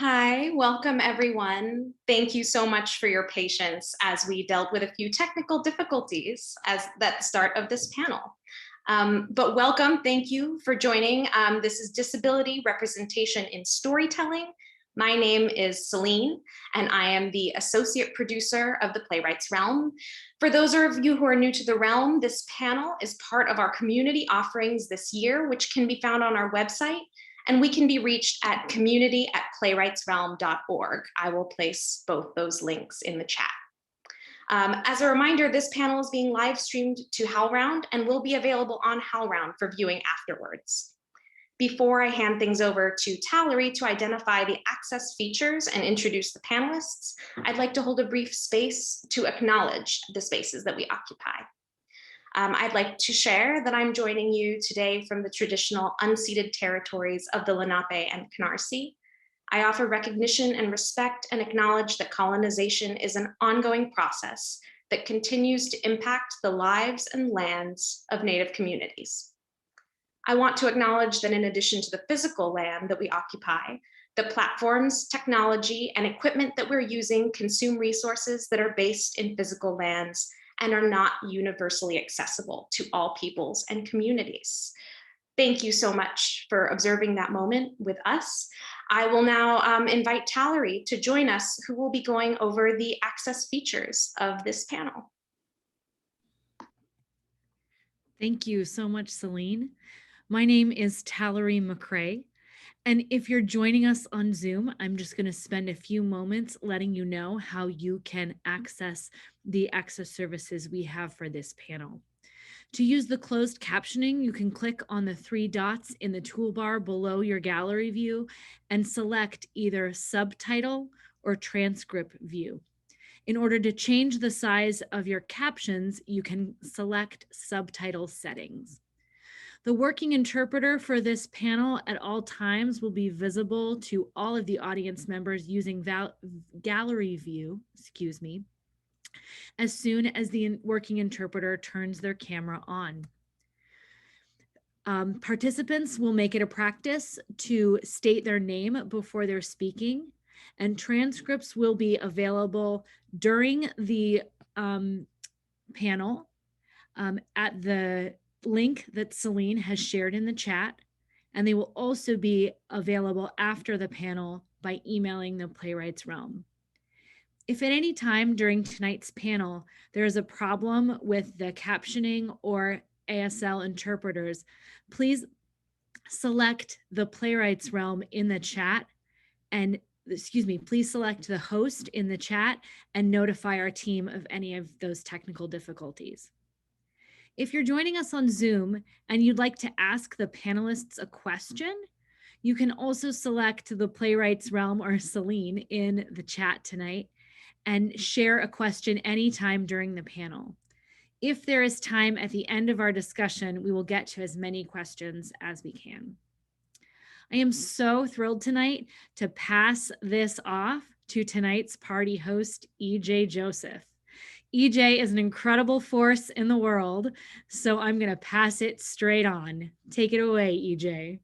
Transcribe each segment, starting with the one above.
Hi, welcome everyone. Thank you so much for your patience as we dealt with a few technical difficulties at the start of this panel. But welcome, thank you for joining. This is Disability Representation in Storytelling. My name is Celine, and I am the associate producer of the Playwrights Realm. For those of you who are new to the realm, this panel is part of our community offerings this year, which can be found on our website, and we can be reached at community@playwrightsrealm.org. I will place both those links in the chat. As a reminder, this panel is being live streamed to HowlRound and will be available on HowlRound for viewing afterwards. Before I hand things over to Talleri to identify the access features and introduce the panelists, I'd like to hold a brief space to acknowledge the spaces that we occupy. I'd like to share that I'm joining you today from the traditional unceded territories of the Lenape and Canarsie. I offer recognition and respect and acknowledge that colonization is an ongoing process that continues to impact the lives and lands of Native communities. I want to acknowledge that in addition to the physical land that we occupy, the platforms, technology, and equipment that we're using consume resources that are based in physical lands and are not universally accessible to all peoples and communities. Thank you so much for observing that moment with us. I will now invite Talleri to join us, who will be going over the access features of this panel. Thank you so much, Celine. My name is Talleri McRae, and if you're joining us on Zoom, I'm just going to spend a few moments letting you know how you can access the access services we have for this panel. To use the closed captioning, you can click on the three dots in the toolbar below your gallery view and select either subtitle or transcript view. In order to change the size of your captions, you can select subtitle settings. The working interpreter for this panel at all times will be visible to all of the audience members using gallery view, as soon as the working interpreter turns their camera on. Participants will make it a practice to state their name before they're speaking, and transcripts will be available during the panel at the link that Celine has shared in the chat, and they will also be available after the panel by emailing the Playwrights Realm. If at any time during tonight's panel there is a problem with the captioning or ASL interpreters, please select the Playwrights Realm in the chat and please select the host in the chat and notify our team of any of those technical difficulties. If you're joining us on Zoom and you'd like to ask the panelists a question, you can also select the Playwrights Realm or Celine in the chat tonight and share a question anytime during the panel. If there is time at the end of our discussion, we will get to as many questions as we can. I am so thrilled tonight to pass this off to tonight's party host, Elbert Joseph. EJ is an incredible force in the world, so I'm going to pass it straight on. Take it away, EJ.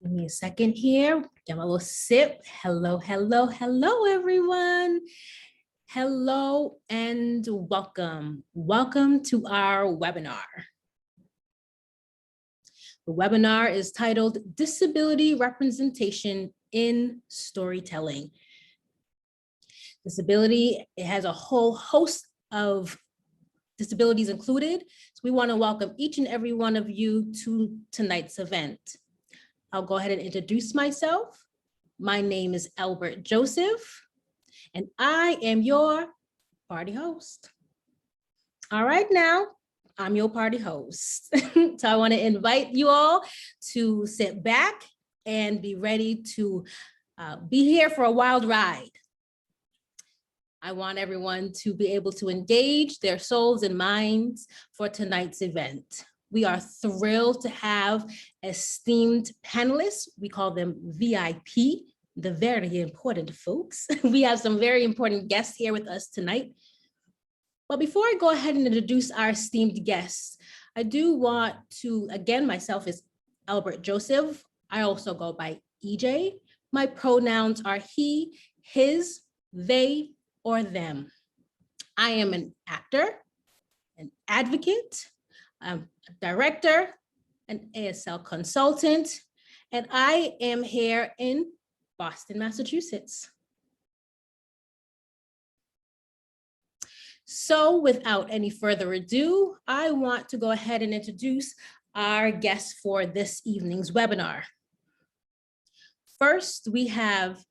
Give me a second here. Get my little sip. Hello, hello, hello, everyone. Hello and welcome. Welcome to our webinar. The webinar is titled Disability Representation in Storytelling. Disability, it has a whole host of disabilities included. So we want to welcome each and every one of you to tonight's event. I'll go ahead and introduce myself. My name is Elbert Joseph, and I am your party host. All right, now I'm your party host. So I want to invite you all to sit back and be ready to be here for a wild ride. I want everyone to be able to engage their souls and minds for tonight's event. We are thrilled to have esteemed panelists. We call them VIP, the very important folks. We have some very important guests here with us tonight. But before I go ahead and introduce our esteemed guests, I do want to, again, myself is Elbert Joseph. I also go by EJ. My pronouns are he, his, they, or them. I am an actor, an advocate, a director, an ASL consultant, and I am here in Boston, Massachusetts. So without any further ado, I want to go ahead and introduce our guests for this evening's webinar. First, we have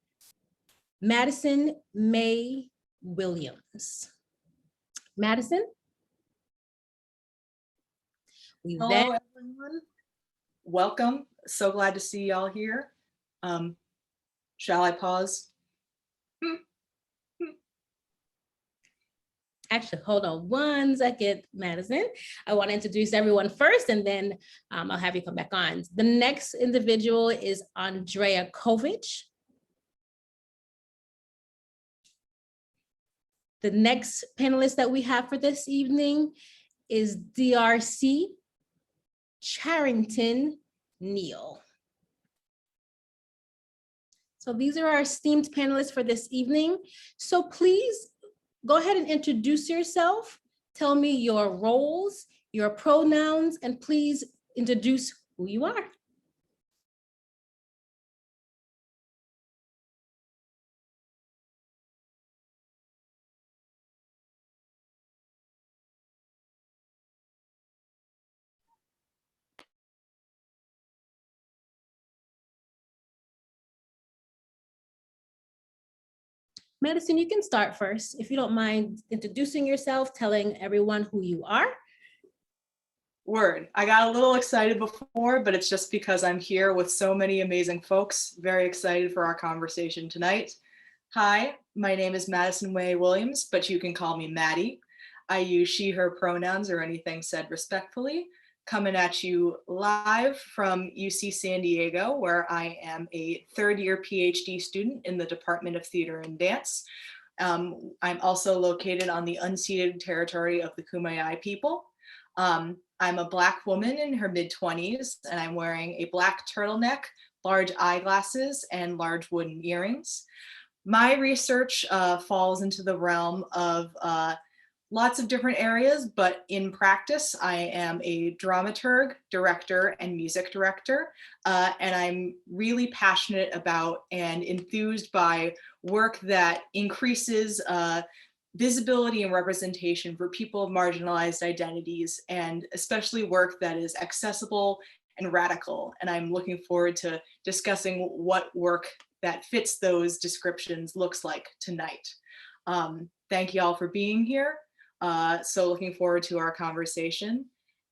Madison Mae Williams. Madison? Hello, everyone. Welcome. So glad to see y'all here. Shall I pause? Actually, hold on one second, Madison. I want to introduce everyone first, and then I'll have you come back on. The next individual is Andrea Kovich. The next panelist that we have for this evening is DRC Charington Neal. So these are our esteemed panelists for this evening. So please go ahead and introduce yourself. Tell me your roles, your pronouns, and please introduce who you are. Madison, you can start first. If you don't mind introducing yourself, telling everyone who you are. Word. I got a little excited before, but it's just because I'm here with so many amazing folks. Very excited for our conversation tonight. Hi, my name is Madison Mae Williams, but you can call me Maddie. I use she, her pronouns or anything said respectfully. Coming at you live from UC San Diego, where I am a third-year PhD student in the Department of Theater and Dance. I'm also located on the unceded territory of the Kumeyaay people. I'm a Black woman in her mid-20s, and I'm wearing a black turtleneck, large eyeglasses, and large wooden earrings. My research falls into the realm of lots of different areas, but in practice, I am a dramaturg, director, and music director. And I'm really passionate about and enthused by work that increases visibility and representation for people of marginalized identities, and especially work that is accessible and radical. And I'm looking forward to discussing what work that fits those descriptions looks like tonight. Thank you all for being here. So looking forward to our conversation,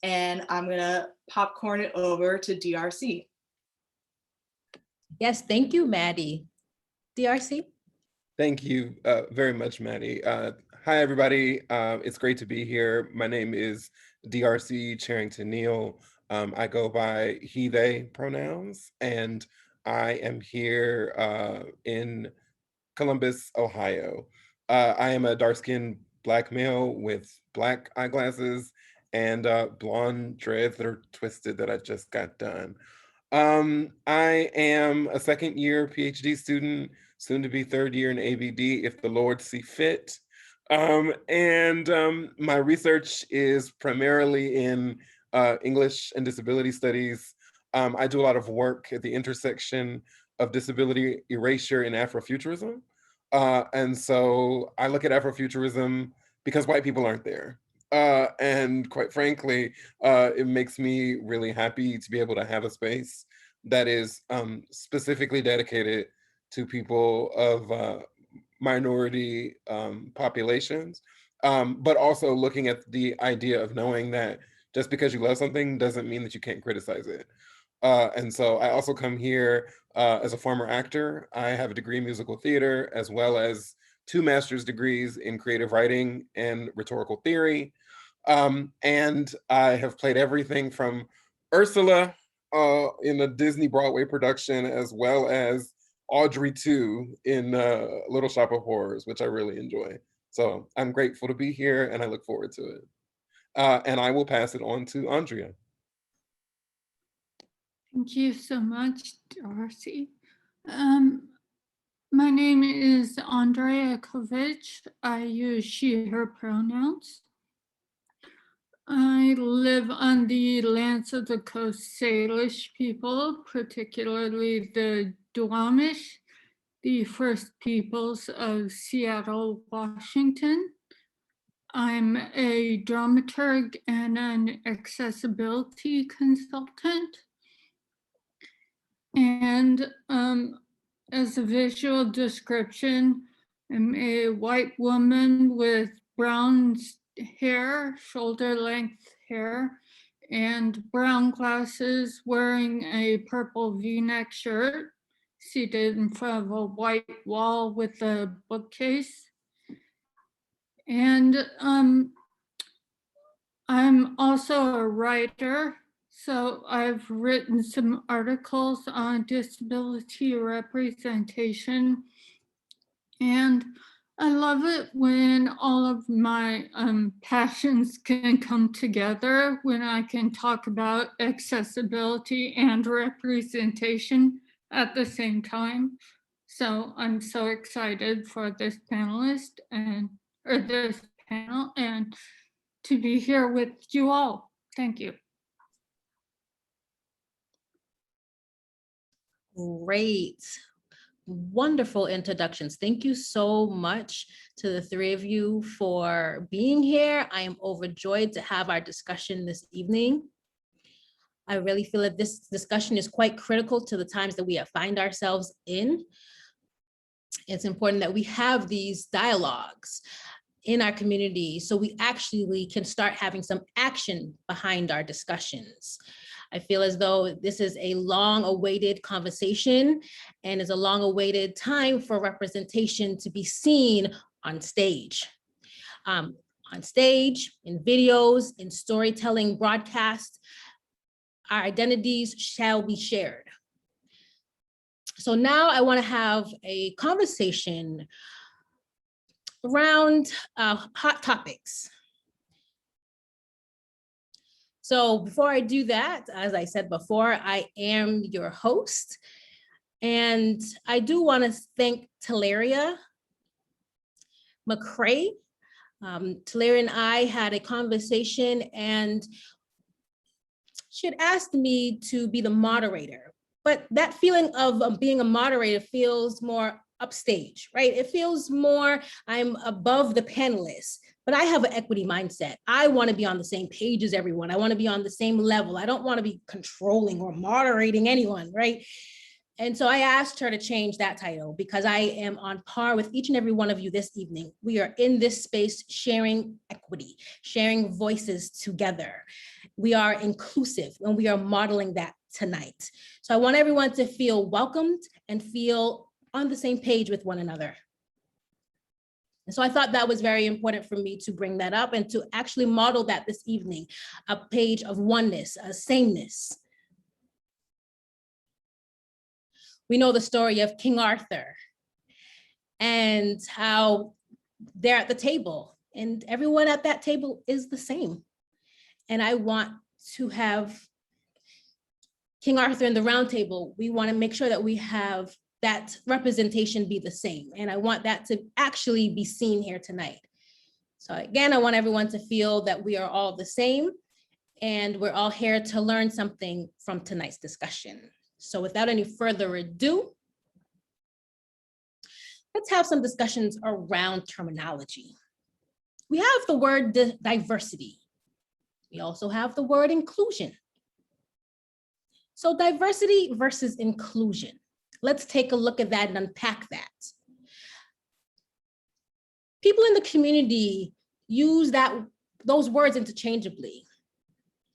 and I'm gonna popcorn it over to DRC. Yes, thank you, Maddie. DRC? Thank you very much, Maddie. Hi, everybody. It's great to be here. My name is DRC Charington Neal. I go by he, they pronouns, and I am here in Columbus, Ohio. I am a dark-skinned Black male with black eyeglasses and blonde dreads that are twisted that I just got done. I am a second-year PhD student, soon to be third year in ABD if the Lord see fit. My research is primarily in English and disability studies. I do a lot of work at the intersection of disability erasure and Afrofuturism. And so I look at Afrofuturism because white people aren't there. And quite frankly, it makes me really happy to be able to have a space that is specifically dedicated to people of minority populations, but also looking at the idea of knowing that just because you love something doesn't mean that you can't criticize it. And so I also come here as a former actor. I have a degree in musical theater, as well as 2 master's degrees in creative writing and rhetorical theory. And I have played everything from Ursula in a Disney Broadway production, as well as Audrey 2 in Little Shop of Horrors, which I really enjoy. So I'm grateful to be here and I look forward to it. And I will pass it on to Andrea. Thank you so much, Darcy. My name is Andrea Kovich. I use she, her pronouns. I live on the lands of the Coast Salish people, particularly the Duwamish, the first peoples of Seattle, Washington. I'm a dramaturg and an accessibility consultant. And as a visual description, I'm a white woman with brown hair, shoulder length hair, and brown glasses, wearing a purple V-neck shirt, seated in front of a white wall with a bookcase. And I'm also a writer. So I've written some articles on disability representation, and I love it when all of my passions can come together, when I can talk about accessibility and representation at the same time. So I'm so excited for this panelist or this panel and to be here with you all. Thank you. Great. Wonderful introductions. Thank you so much to the three of you for being here. I am overjoyed to have our discussion this evening. I really feel that this discussion is quite critical to the times that we find ourselves in. It's important that we have these dialogues in our community so we actually can start having some action behind our discussions. I feel as though this is a long-awaited conversation and is a long-awaited time for representation to be seen on stage. In videos, in storytelling broadcasts, our identities shall be shared. So now I want to have a conversation around hot topics. So before I do that, as I said before, I am your host. And I do want to thank Talleri, McRae. Talleri and I had a conversation and she had asked me to be the moderator. But that feeling of being a moderator feels more upstage, right? It feels more, I'm above the panelists. But I have an equity mindset. I want to be on the same page as everyone. I want to be on the same level. I don't want to be controlling or moderating anyone, right? And so I asked her to change that title because I am on par with each and every one of you this evening. We are in this space sharing equity, sharing voices together. We are inclusive and we are modeling that tonight. So I want everyone to feel welcomed and feel on the same page with one another. And so I thought that was very important for me to bring that up and to actually model that this evening, a page of oneness, a sameness. We know the story of King Arthur and how they're at the table and everyone at that table is the same. And I want to have King Arthur and the Round Table. We want to make sure that we have that representation be the same. And I want that to actually be seen here tonight. So again, I want everyone to feel that we are all the same and we're all here to learn something from tonight's discussion. So without any further ado, let's have some discussions around terminology. We have the word diversity. We also have the word inclusion. So diversity versus inclusion. Let's take a look at that and unpack that. People in the community use those words interchangeably.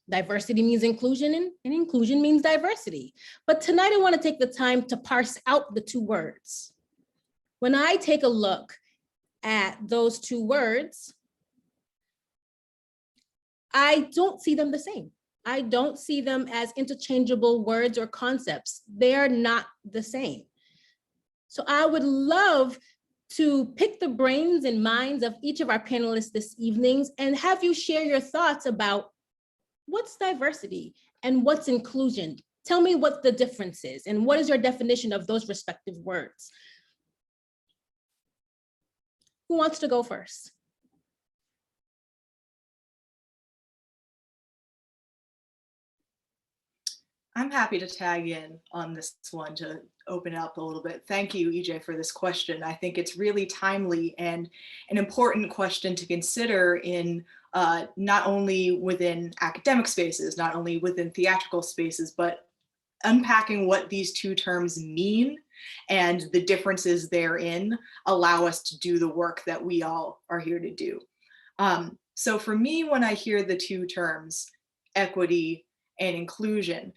Diversity means inclusion and inclusion means diversity. But tonight I want to take the time to parse out the two words. When I take a look at those two words, I don't see them the same. I don't see them as interchangeable words or concepts. They're not the same. So I would love to pick the brains and minds of each of our panelists this evening and have you share your thoughts about what's diversity and what's inclusion. Tell me what the difference is and what is your definition of those respective words? Who wants to go first? I'm happy to tag in on this one to open it up a little bit. Thank you, EJ, for this question. I think it's really timely and an important question to consider in not only within academic spaces, not only within theatrical spaces, but unpacking what these two terms mean and the differences therein allow us to do the work that we all are here to do. So for me, when I hear the two terms, equity and inclusion,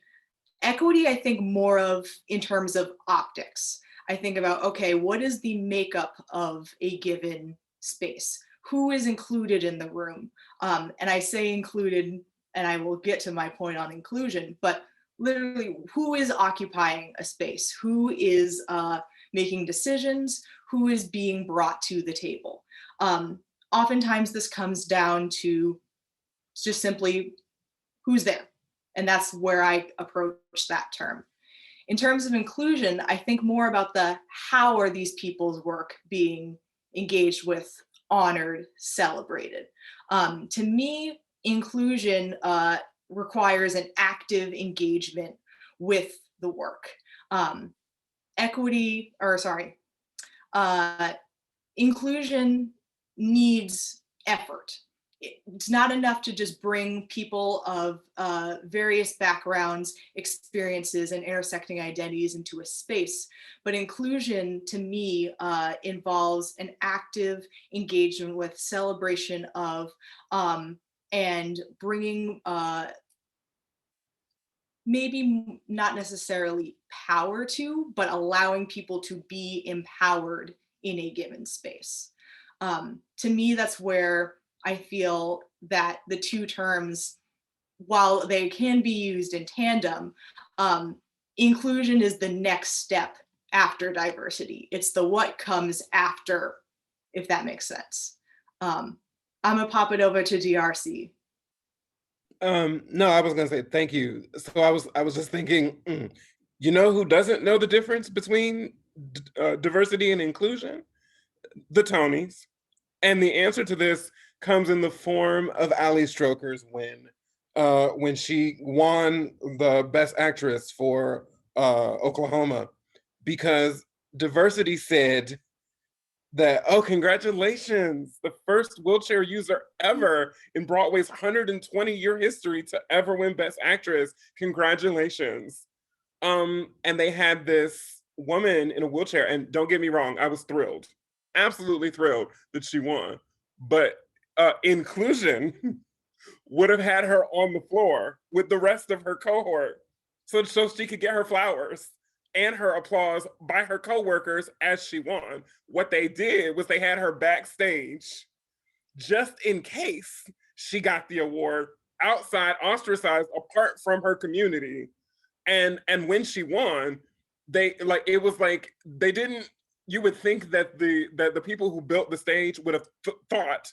equity, I think more of in terms of optics. I think about, okay, what is the makeup of a given space? Who is included in the room? And I say included, and I will get to my point on inclusion, but literally who is occupying a space? Who is making decisions? Who is being brought to the table? Oftentimes this comes down to just simply who's there. And that's where I approach that term. In terms of inclusion, I think more about the how are these people's work being engaged with, honored, celebrated. To me, inclusion requires an active engagement with the work. Inclusion needs effort. It's not enough to just bring people of various backgrounds, experiences, and intersecting identities into a space. But inclusion, to me, involves an active engagement with, celebration of, and bringing maybe not necessarily power to, but allowing people to be empowered in a given space. To me, that's where I feel that the two terms, while they can be used in tandem, inclusion is the next step after diversity. It's the what comes after, if that makes sense. I'm gonna pop it over to DRC. No, I was gonna say thank you. So I was just thinking, you know who doesn't know the difference between diversity and inclusion? The Tonys. And the answer to this comes in the form of Ali Stroker's win when she won the Best Actress for Oklahoma, because diversity said that, oh, congratulations, the first wheelchair user ever in Broadway's 120-year history to ever win Best Actress. Congratulations. And they had this woman in a wheelchair, and don't get me wrong, I was thrilled, absolutely thrilled that she won. But inclusion would have had her on the floor with the rest of her cohort so she could get her flowers and her applause by her coworkers as she won. What they did was they had her backstage just in case she got the award, outside, ostracized, apart from her community. And when she won, it was like they didn't. You would think that the people who built the stage would have thought,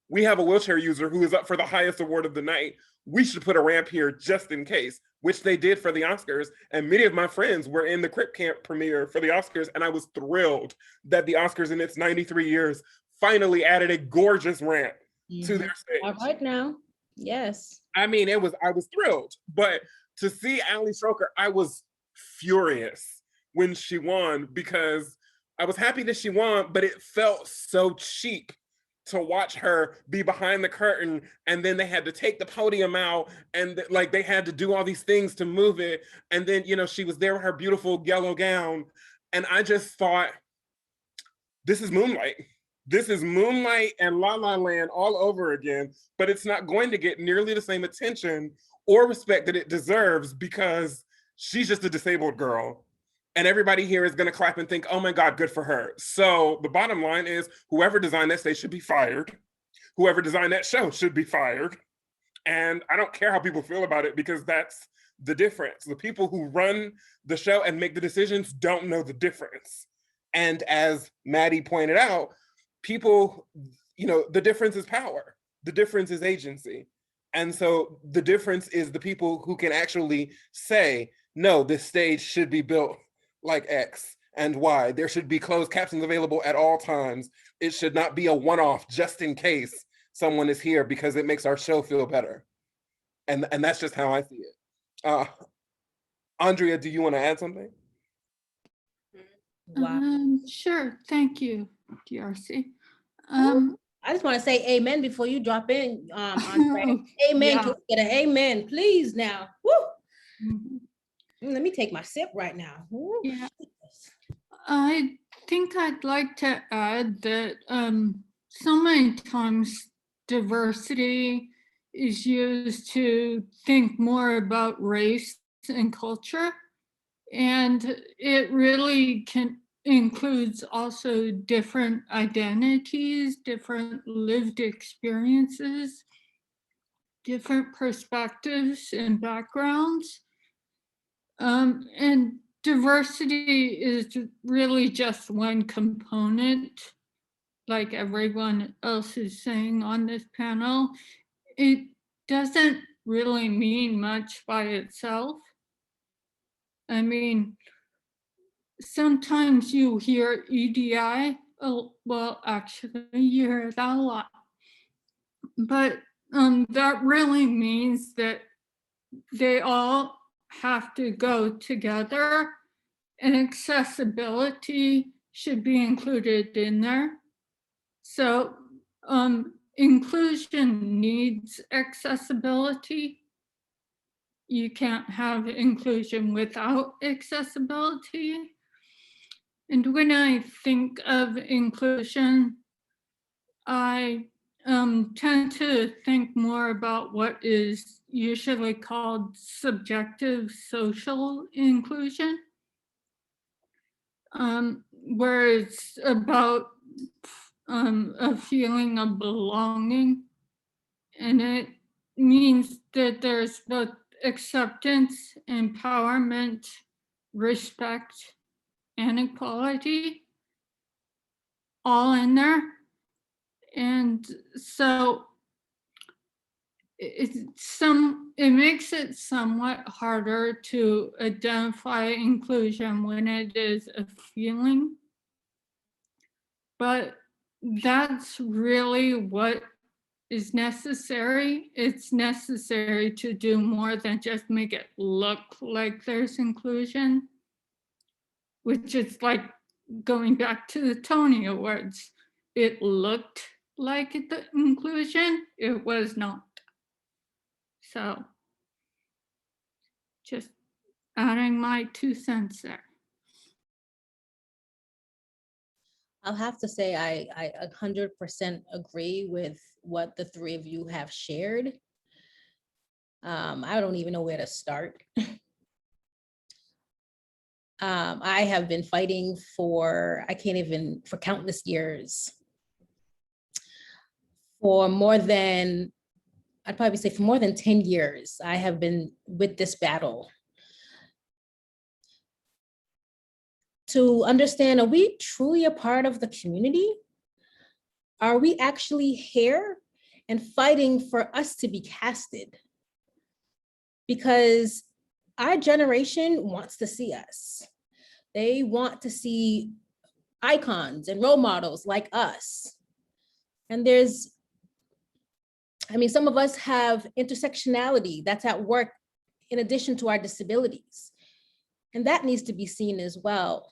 we have a wheelchair user who is up for the highest award of the night. We should put a ramp here just in case, which they did for the Oscars. And many of my friends were in the Crip Camp premiere for the Oscars, and I was thrilled that the Oscars in its 93 years finally added a gorgeous ramp to their stage. All right now, yes. I mean, I was thrilled, but to see Ali Stroker, I was furious when she won, because I was happy that she won, but it felt so cheap to watch her be behind the curtain, and then they had to take the podium out, and like they had to do all these things to move it, and then she was there with her beautiful yellow gown, and I just thought, this is Moonlight. This is Moonlight and La La Land all over again, but it's not going to get nearly the same attention or respect that it deserves, because she's just a disabled girl. And everybody here is going to clap and think, oh my God, good for her. So the bottom line is, whoever designed that stage should be fired. Whoever designed that show should be fired. And I don't care how people feel about it, because that's the difference. The people who run the show and make the decisions don't know the difference. And as Maddie pointed out, people, the difference is power. The difference is agency. And so the difference is the people who can actually say, no, this stage should be built like X and Y. There should be closed captions available at all times. It should not be a one-off just in case someone is here because it makes our show feel better. And that's just how I see it. Andrea, do you want to add something? Wow. Sure, thank you, DRC. I just want to say amen before you drop in, Andrea. Amen. Yeah. Can we get an amen, please now? Woo! Mhm. Let me take my sip right now. Woo. Yeah. I think I'd like to add that so many times diversity is used to think more about race and culture, and it really includes also different identities, different lived experiences, different perspectives and backgrounds. And diversity is really just one component, like everyone else is saying on this panel. It doesn't really mean much by itself. I mean, sometimes you hear EDI, oh, well, actually you hear that a lot. But that really means that they all have to go together, and accessibility should be included in there. So inclusion needs accessibility. You can't have inclusion without accessibility. And when I think of inclusion, I tend to think more about what is usually called subjective social inclusion, where it's about a feeling of belonging. And it means that there's both acceptance, empowerment, respect, and equality all in there. And so it makes it somewhat harder to identify inclusion when it is a feeling. But that's really what is necessary. It's necessary to do more than just make it look like there's inclusion, which is like going back to the Tony Awards. It looked like the inclusion, it was not. So just adding my 2 cents there. I'll have to say I 100% agree with what the three of you have shared. I don't even know where to start. I have been fighting for countless years. For more than 10 years, I have been with this battle. To understand, are we truly a part of the community? Are we actually here and fighting for us to be casted? Because our generation wants to see us. They want to see icons and role models like us. And some of us have intersectionality that's at work in addition to our disabilities. And that needs to be seen as well.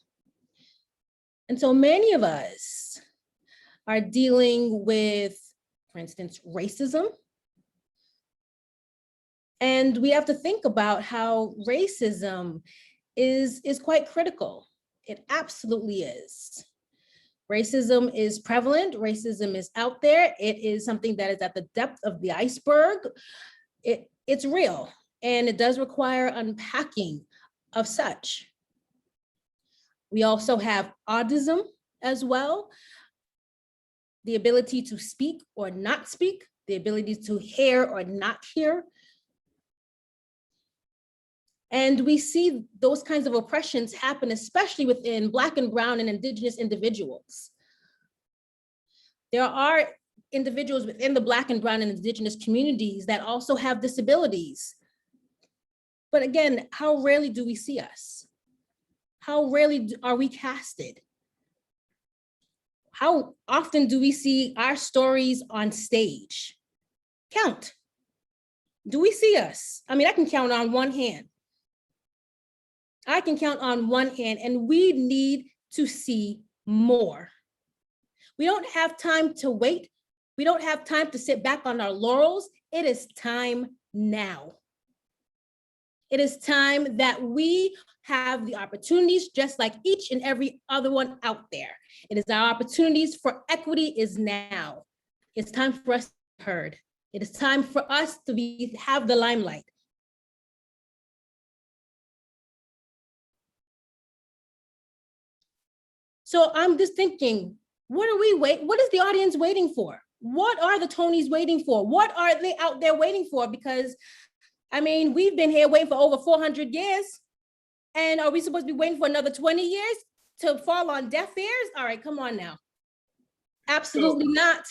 And so many of us are dealing with, for instance, racism. And we have to think about how racism is quite critical. It absolutely is. Racism is prevalent, racism is out there. It is something that is at the depth of the iceberg. It's real, and it does require unpacking of such. We also have autism as well. The ability to speak or not speak, the ability to hear or not hear. And we see those kinds of oppressions happen, especially within Black and Brown and Indigenous individuals. There are individuals within the Black and Brown and Indigenous communities that also have disabilities. But again, how rarely do we see us? How rarely are we casted? How often do we see our stories on stage? Count. Do we see us? I mean, I can count on one hand. I can count on one hand, and we need to see more. We don't have time to wait. We don't have time to sit back on our laurels. It is time now. It is time that we have the opportunities just like each and every other one out there. It is our opportunities for equity is now. It's time for us to be heard. It is time for us to have the limelight. So I'm just thinking, what is the audience waiting for? What are the Tonys waiting for? What are they out there waiting for? Because I mean, we've been here waiting for over 400 years. And are we supposed to be waiting for another 20 years to fall on deaf ears? All right, come on now. Absolutely not.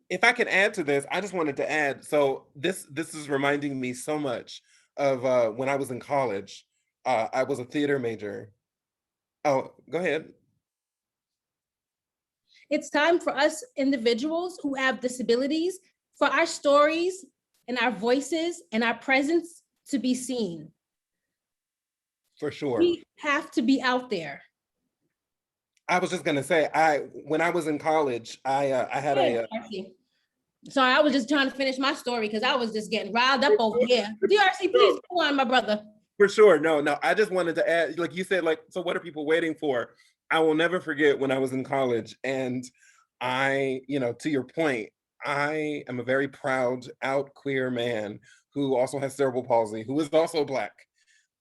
If I could add to this, I just wanted to add, so this is reminding me so much of when I was in college. I was a theater major. Oh, go ahead. It's time for us individuals who have disabilities, for our stories and our voices and our presence to be seen. For sure. We have to be out there. I was just gonna say, when I was in college, I had Sorry, I was just trying to finish my story because I was just getting riled up over here. DRC, please go on, my brother. For sure, no, I just wanted to add, like you said, like, so what are people waiting for? I will never forget when I was in college, and I, to your point, I am a very proud out queer man who also has cerebral palsy, who is also Black.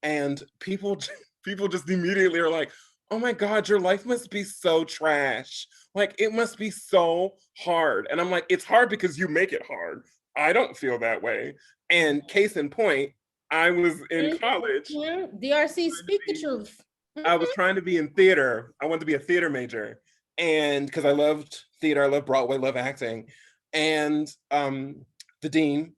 And people just immediately are like, oh my God, your life must be so trash. Like, it must be so hard. And I'm like, it's hard because you make it hard. I don't feel that way. And case in point, I was in college. DRC, speak the truth. I was trying to be in theater. I wanted to be a theater major. And because I loved theater, I love Broadway, love acting. And the dean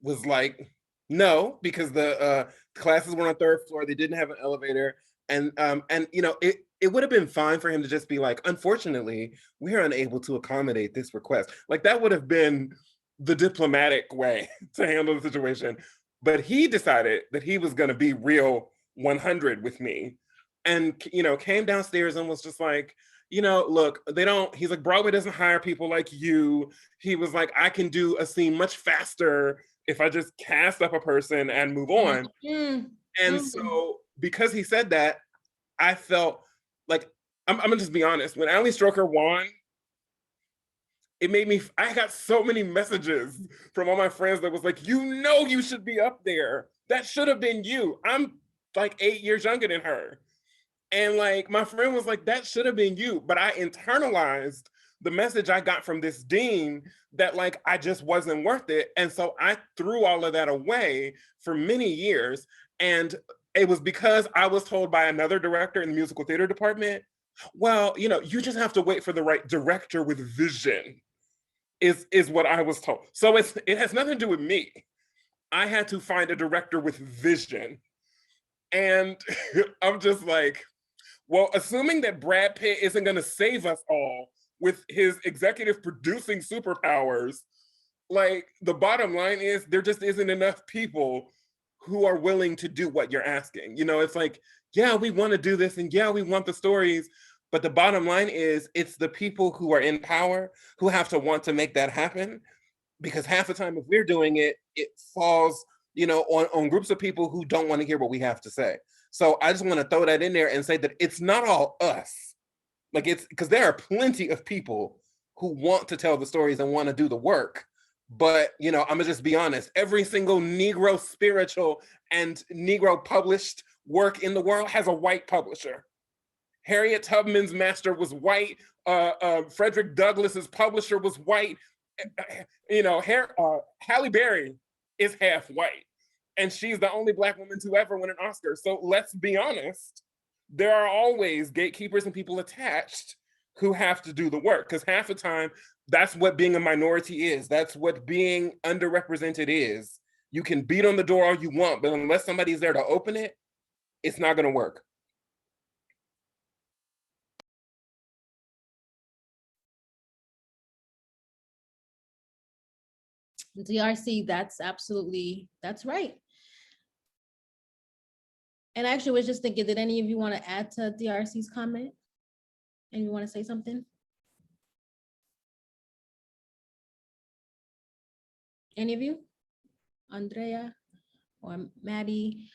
was like, no, because the classes were on the 3rd floor. They didn't have an elevator. And it would have been fine for him to just be like, unfortunately, we are unable to accommodate this request. Like, that would have been the diplomatic way to handle the situation. But he decided that he was going to be real 100 with me. And, came downstairs and was just like, look, he's like, Broadway doesn't hire people like you. He was like, I can do a scene much faster if I just cast up a person and move on. And so because he said that, I felt like, I'm gonna just be honest, when Ali Stroker won, it made me, I got so many messages from all my friends that was like, you should be up there. That should have been you. I'm like 8 years younger than her. And like, my friend was like, that should have been you. But I internalized the message I got from this dean that like, I just wasn't worth it. And so I threw all of that away for many years. And it was because I was told by another director in the musical theater department, well, you just have to wait for the right director with vision, is what I was told. So it has nothing to do with me. I had to find a director with vision. And I'm just like, well, assuming that Brad Pitt isn't gonna save us all with his executive producing superpowers, like, the bottom line is there just isn't enough people who are willing to do what you're asking. It's like, yeah, we want to do this, and yeah, we want the stories, but the bottom line is it's the people who are in power who have to want to make that happen, because half the time if we're doing it, it falls, on groups of people who don't want to hear what we have to say. So I just want to throw that in there and say that it's not all us. Like, it's because there are plenty of people who want to tell the stories and want to do the work. But, I'm gonna just be honest, every single Negro spiritual and Negro published work in the world has a white publisher. Harriet Tubman's master was white. Frederick Douglass's publisher was white. Halle Berry is half white. And she's the only Black woman to ever win an Oscar. So let's be honest, there are always gatekeepers and people attached who have to do the work, because half the time, that's what being a minority is. That's what being underrepresented is. You can beat on the door all you want, but unless somebody's there to open it, it's not gonna work. DRC, that's right. And I actually was just thinking, did any of you want to add to DRC's comment? And you want to say something? Any of you? Andrea or Maddie?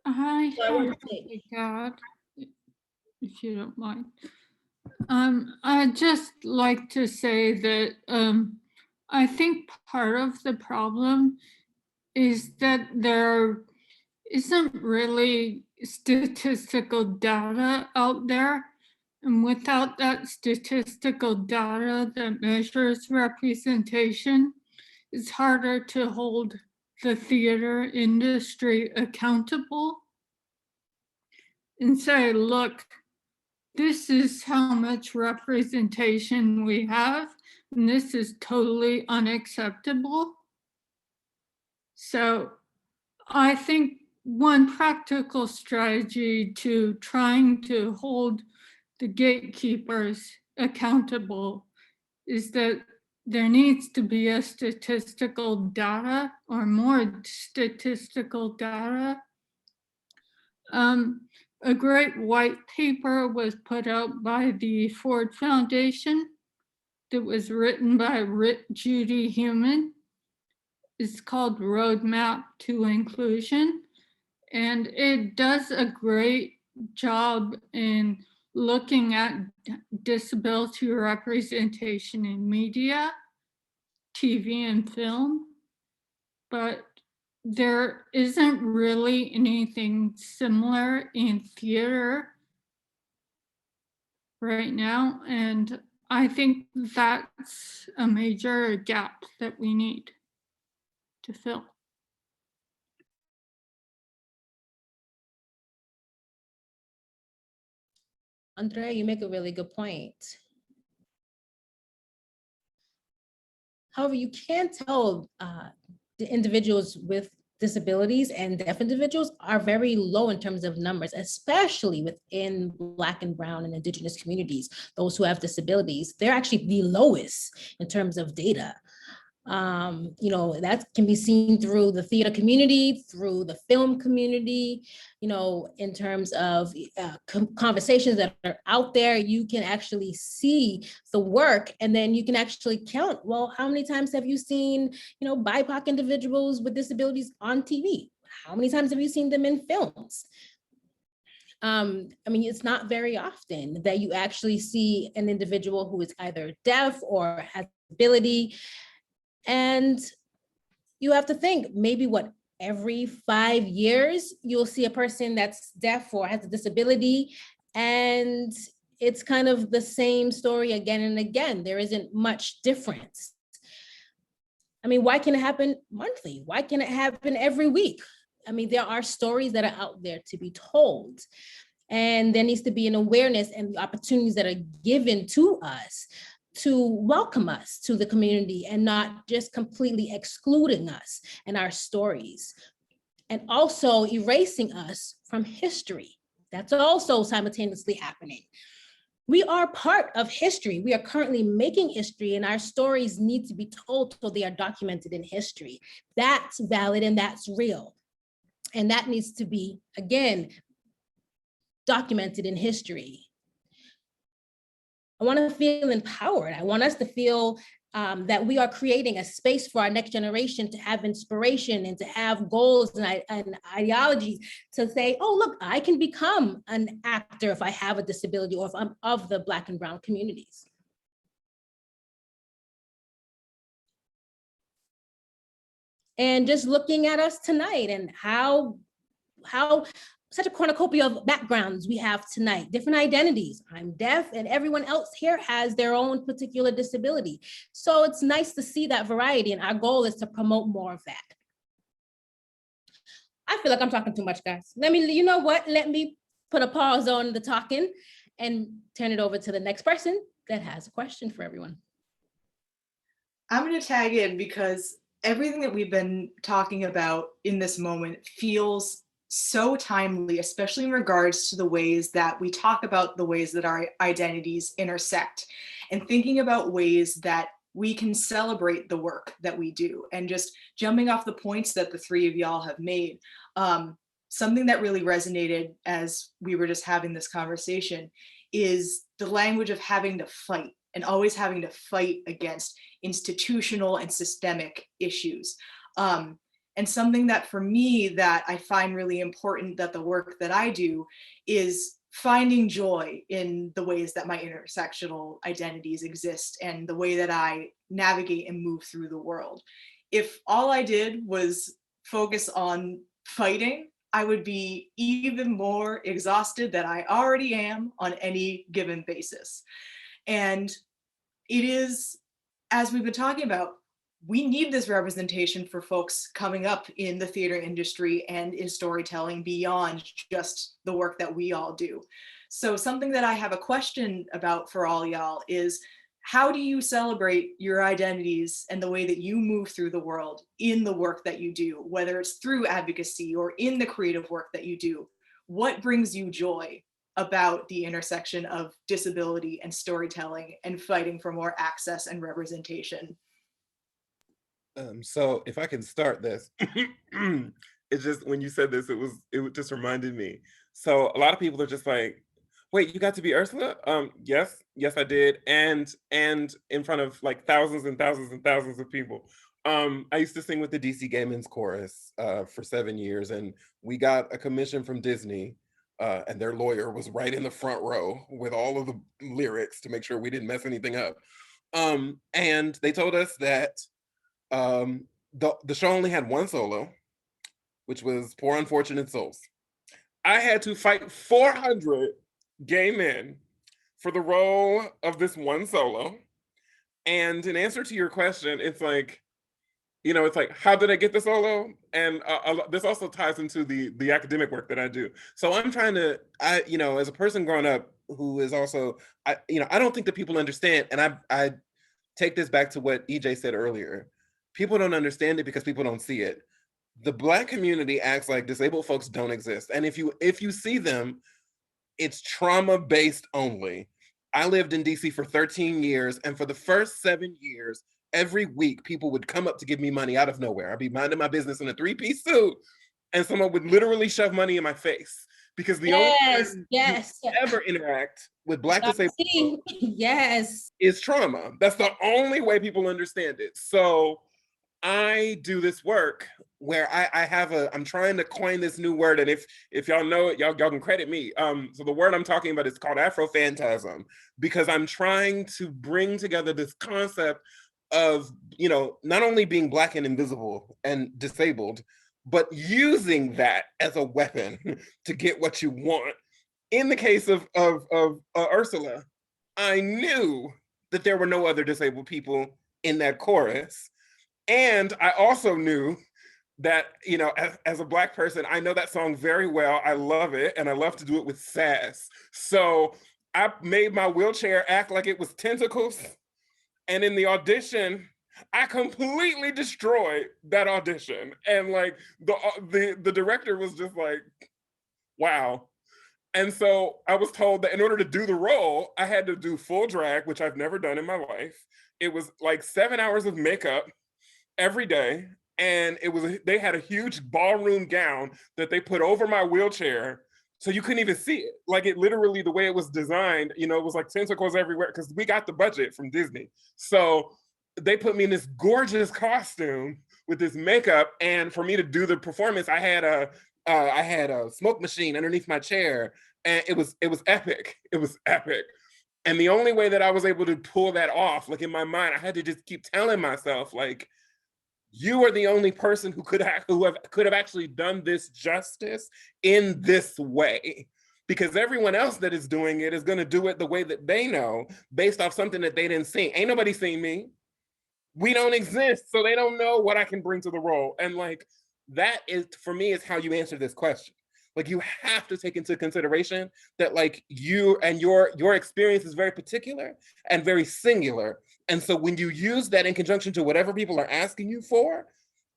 I So I want have to say, to add, if you don't mind. I'd just like to say that I think part of the problem is that there isn't really statistical data out there. And without that statistical data that measures representation, it's harder to hold the theater industry accountable and say, look, this is how much representation we have, and this is totally unacceptable. So I think one practical strategy to trying to hold the gatekeepers accountable is that there needs to be a statistical data or more statistical data. A great white paper was put out by the Ford Foundation that was written by Judy Heumann. It's called Roadmap to Inclusion, and it does a great job in looking at disability representation in media, TV and film, but there isn't really anything similar in theater right now. And I think that's a major gap that we need to fill. Andrea, you make a really good point. However, you can't tell the individuals with disabilities and deaf individuals are very low in terms of numbers, especially within Black and Brown and Indigenous communities. Those who have disabilities, they're actually the lowest in terms of data. That can be seen through the theater community, through the film community, in terms of conversations that are out there. You can actually see the work, and then you can actually count, well, how many times have you seen, BIPOC individuals with disabilities on TV? How many times have you seen them in films? It's not very often that you actually see an individual who is either deaf or has ability. And you have to think, maybe every 5 years, you'll see a person that's deaf or has a disability, and it's kind of the same story again and again. There isn't much difference. Why can it happen monthly? Why can't it happen every week? There are stories that are out there to be told, and there needs to be an awareness and the opportunities that are given to us to welcome us to the community and not just completely excluding us and our stories, and also erasing us from history. That's also simultaneously happening. We are part of history. We are currently making history, and our stories need to be told so they are documented in history. That's valid and that's real. And that needs to be, again, documented in history. I want to feel empowered. I want us to feel that we are creating a space for our next generation to have inspiration and to have goals and ideologies to say, oh, look, I can become an actor if I have a disability or if I'm of the Black and Brown communities. And just looking at us tonight and how such a cornucopia of backgrounds we have tonight, different identities. I'm deaf and everyone else here has their own particular disability. So it's nice to see that variety, and our goal is to promote more of that. I feel like I'm talking too much, guys. Let me put a pause on the talking and turn it over to the next person that has a question for everyone. I'm going to tag in because everything that we've been talking about in this moment feels so timely, especially in regards to the ways that we talk about the ways that our identities intersect, and thinking about ways that we can celebrate the work that we do. And just jumping off the points that the three of y'all have made, something that really resonated as we were just having this conversation is the language of having to fight, and always having to fight against institutional and systemic issues. And something that for me that I find really important that the work that I do is finding joy in the ways that my intersectional identities exist and the way that I navigate and move through the world. If all I did was focus on fighting, I would be even more exhausted than I already am on any given basis. And it is, as we've been talking about, we need this representation for folks coming up in the theater industry and in storytelling beyond just the work that we all do. So something that I have a question about for all y'all is, how do you celebrate your identities and the way that you move through the world in the work that you do, whether it's through advocacy or in the creative work that you do? What brings you joy about the intersection of disability and storytelling and fighting for more access and representation? So if I can start this, it's just when you said this, it just reminded me. So a lot of people are just like, wait, you got to be Ursula? Yes, I did. And in front of like thousands and thousands and thousands of people. I used to sing with the DC Gay Men's Chorus for 7 years, and we got a commission from Disney, and their lawyer was right in the front row with all of the lyrics to make sure we didn't mess anything up. And they told us that the show only had one solo, which was Poor Unfortunate Souls. I had to fight 400 gay men for the role of this one solo. And in answer to your question, it's like, it's like, how did I get the solo? And this also ties into the academic work that I do. So I'm trying to, as a person growing up who is also, I don't think that people understand, and I take this back to what EJ said earlier. People don't understand it because people don't see it. The Black community acts like disabled folks don't exist. And if you see them, it's trauma-based only. I lived in DC for 13 years, and for the first 7 years, every week, people would come up to give me money out of nowhere. I'd be minding my business in a 3-piece suit, and someone would literally shove money in my face, because the only time you ever interact with Black disabled folks is trauma. That's the only way people understand it. So I do this work where I'm trying to coin this new word, and if y'all know it, y'all can credit me. So the word I'm talking about is called Afrophantasm, because I'm trying to bring together this concept of, not only being Black and invisible and disabled, but using that as a weapon to get what you want. In the case of Ursula, I knew that there were no other disabled people in that chorus. And I also knew that, as a Black person, I know that song very well. I love it, and I love to do it with sass. So I made my wheelchair act like it was tentacles. And in the audition, I completely destroyed that audition. And like the director was just like, wow. And so I was told that in order to do the role, I had to do full drag, which I've never done in my life. It was like 7 hours of makeup every day. And they had a huge ballroom gown that they put over my wheelchair, so you couldn't even see it. Like, it literally, the way it was designed, it was like tentacles everywhere, because we got the budget from Disney. So they put me in this gorgeous costume with this makeup. And for me to do the performance, I had a smoke machine underneath my chair, and it was epic. It was epic. And the only way that I was able to pull that off, like in my mind, I had to just keep telling myself, like, you are the only person who could have actually done this justice in this way, because everyone else that is doing it is going to do it the way that they know, based off something that they didn't see. Ain't nobody seen me. We don't exist, so they don't know what I can bring to the role. And like, that is, for me, is how you answer this question. Like, you have to take into consideration that, like, you and your experience is very particular and very singular. And so when you use that in conjunction to whatever people are asking you for,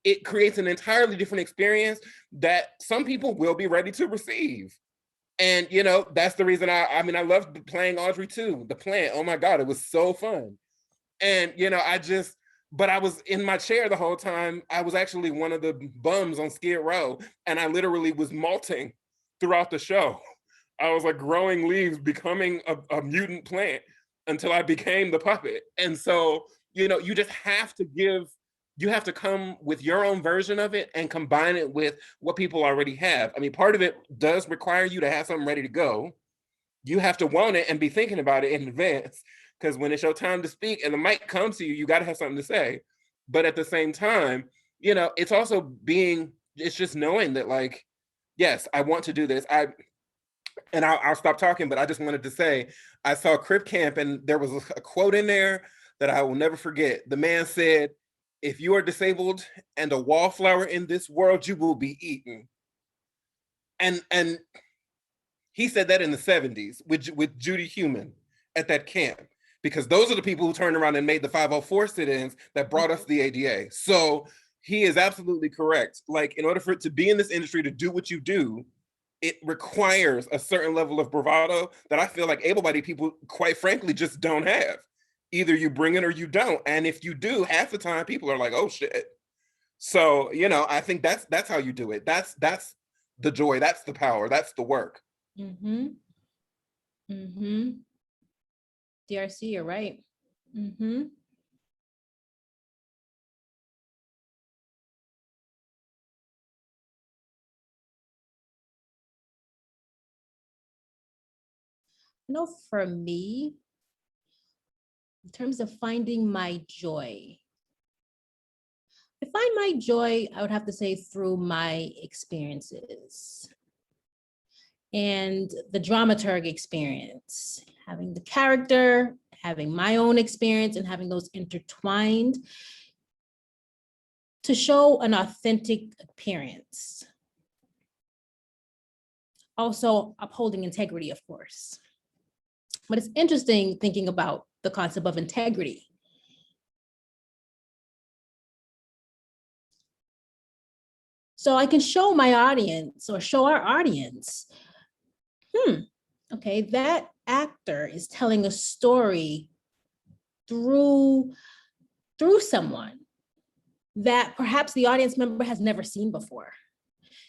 it creates an entirely different experience that some people will be ready to receive. And, you know, that's the reason I mean, I loved playing Audrey too, the plant. Oh my God, it was so fun. And, you know, but I was in my chair the whole time. I was actually one of the bums on Skid Row, and I literally was molting throughout the show. I was like growing leaves, becoming a mutant plant until I became the puppet. And so, you know, you just have to you have to come with your own version of it and combine it with what people already have. I mean, part of it does require you to have something ready to go. You have to want it and be thinking about it in advance, because when it's your time to speak and the mic comes to you, you got to have something to say. But at the same time, you know, it's also it's just knowing that, like, yes, I want to do this. I'll stop talking, but I just wanted to say, I saw Crip Camp and there was a quote in there that I will never forget. The man said, "If you are disabled and a wallflower in this world, you will be eaten." And he said that in the 70s with Judy Heumann at that camp, because those are the people who turned around and made the 504 sit-ins that brought us the ADA. So he is absolutely correct. Like, in order for it to be in this industry, to do what you do, it requires a certain level of bravado that I feel like able-bodied people, quite frankly, just don't have. Either you bring it or you don't. And if you do, half the time people are like, oh shit. So, you know, I think that's how you do it. That's the joy, that's the power, that's the work. Mm-hmm. Mm-hmm. DRC, you're right. Mm-hmm. You know, for me, in terms of finding my joy, I find my joy, I would have to say, through my experiences and the dramaturg experience, having the character, having my own experience, and having those intertwined to show an authentic appearance. Also upholding integrity, of course. But it's interesting thinking about the concept of integrity. So I can show my audience or show our audience, okay, that actor is telling a story through someone that perhaps the audience member has never seen before.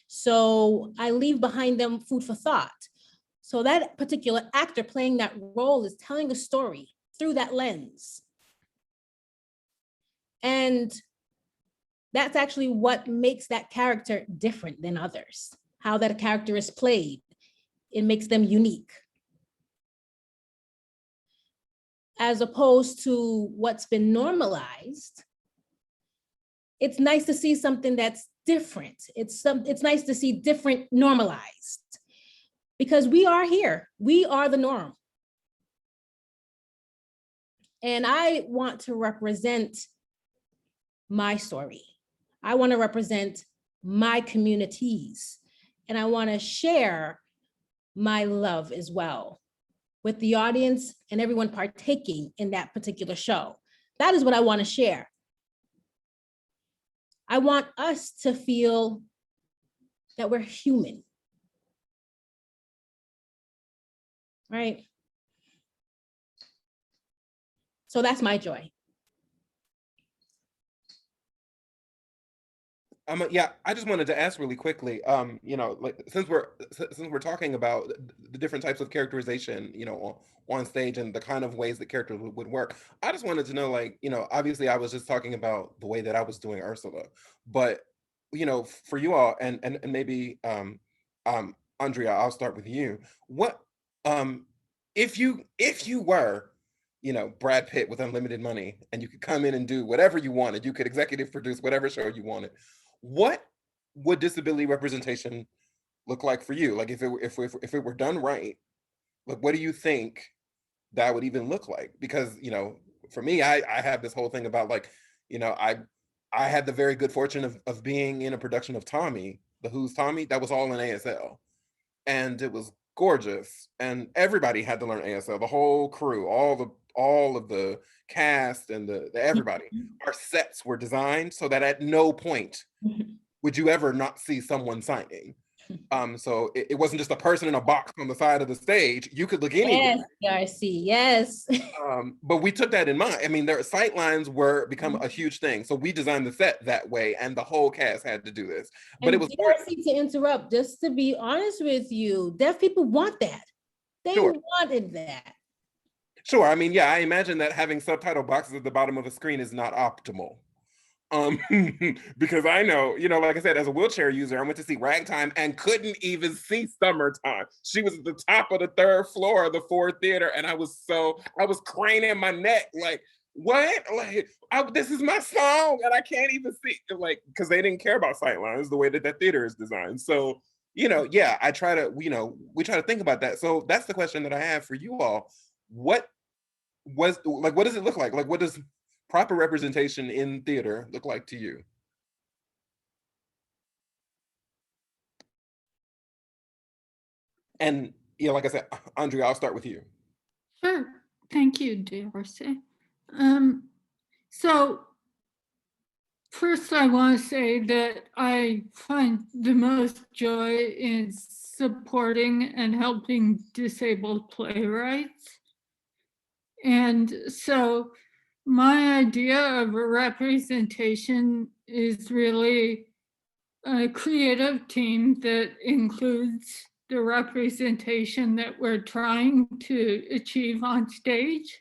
So I leave behind them food for thought. So that particular actor playing that role is telling a story through that lens. And that's actually what makes that character different than others. How that character is played, it makes them unique. As opposed to what's been normalized, it's nice to see something that's different. It's nice to see different normalized, because we are here. We are the norm. And I want to represent my story. I want to represent my communities, and I want to share my love as well with the audience and everyone partaking in that particular show. That is what I want to share. I want us to feel that we're human, right? So that's my joy. Yeah, I just wanted to ask really quickly, you know, like, since we're talking about the different types of characterization, you know, on stage and the kind of ways that characters would work, I just wanted to know, like, you know, obviously I was just talking about the way that I was doing Ursula, but, you know, for you all, and maybe Andrea, I'll start with you. What if you were, you know, Brad Pitt with unlimited money, and you could come in and do whatever you wanted, you could executive produce whatever show you wanted, what would disability representation look like for you? Like, if it were done right, like, what do you think that would even look like? Because, you know, for me, I have this whole thing about, like, you know, I had the very good fortune of being in a production of Tommy, the Who's Tommy, that was all in ASL. And it was gorgeous, and everybody had to learn ASL, the whole crew, all of the cast and the everybody. Our sets were designed so that at no point would you ever not see someone signing. So it wasn't just a person in a box on the side of the stage. You could look anywhere. Yes, PRC, yes. But we took that in mind. I mean, their sight lines were become a huge thing. So we designed the set that way, and the whole cast had to do this. But And it was PRC, to interrupt, just to be honest with you, deaf people want that. They Sure. wanted that. Sure. I mean, yeah, I imagine that having subtitle boxes at the bottom of the screen is not optimal. Because I know, like I said, as a wheelchair user, I went to see Ragtime and couldn't even see Summertime. She was at the top of the 3rd floor of the Ford Theater, and I was craning my neck, like, what? Like, this is my song, and I can't even see, like, because they didn't care about sightlines the way that theater is designed. So, yeah, I try to, we try to think about that. So that's the question that I have for you all. What does it look like? Like, what does proper representation in theater look like to you? And like I said, Andrea, I'll start with you. Sure. Thank you, Darcy. So first I want to say that I find the most joy in supporting and helping disabled playwrights. And so my idea of a representation is really a creative team that includes the representation that we're trying to achieve on stage.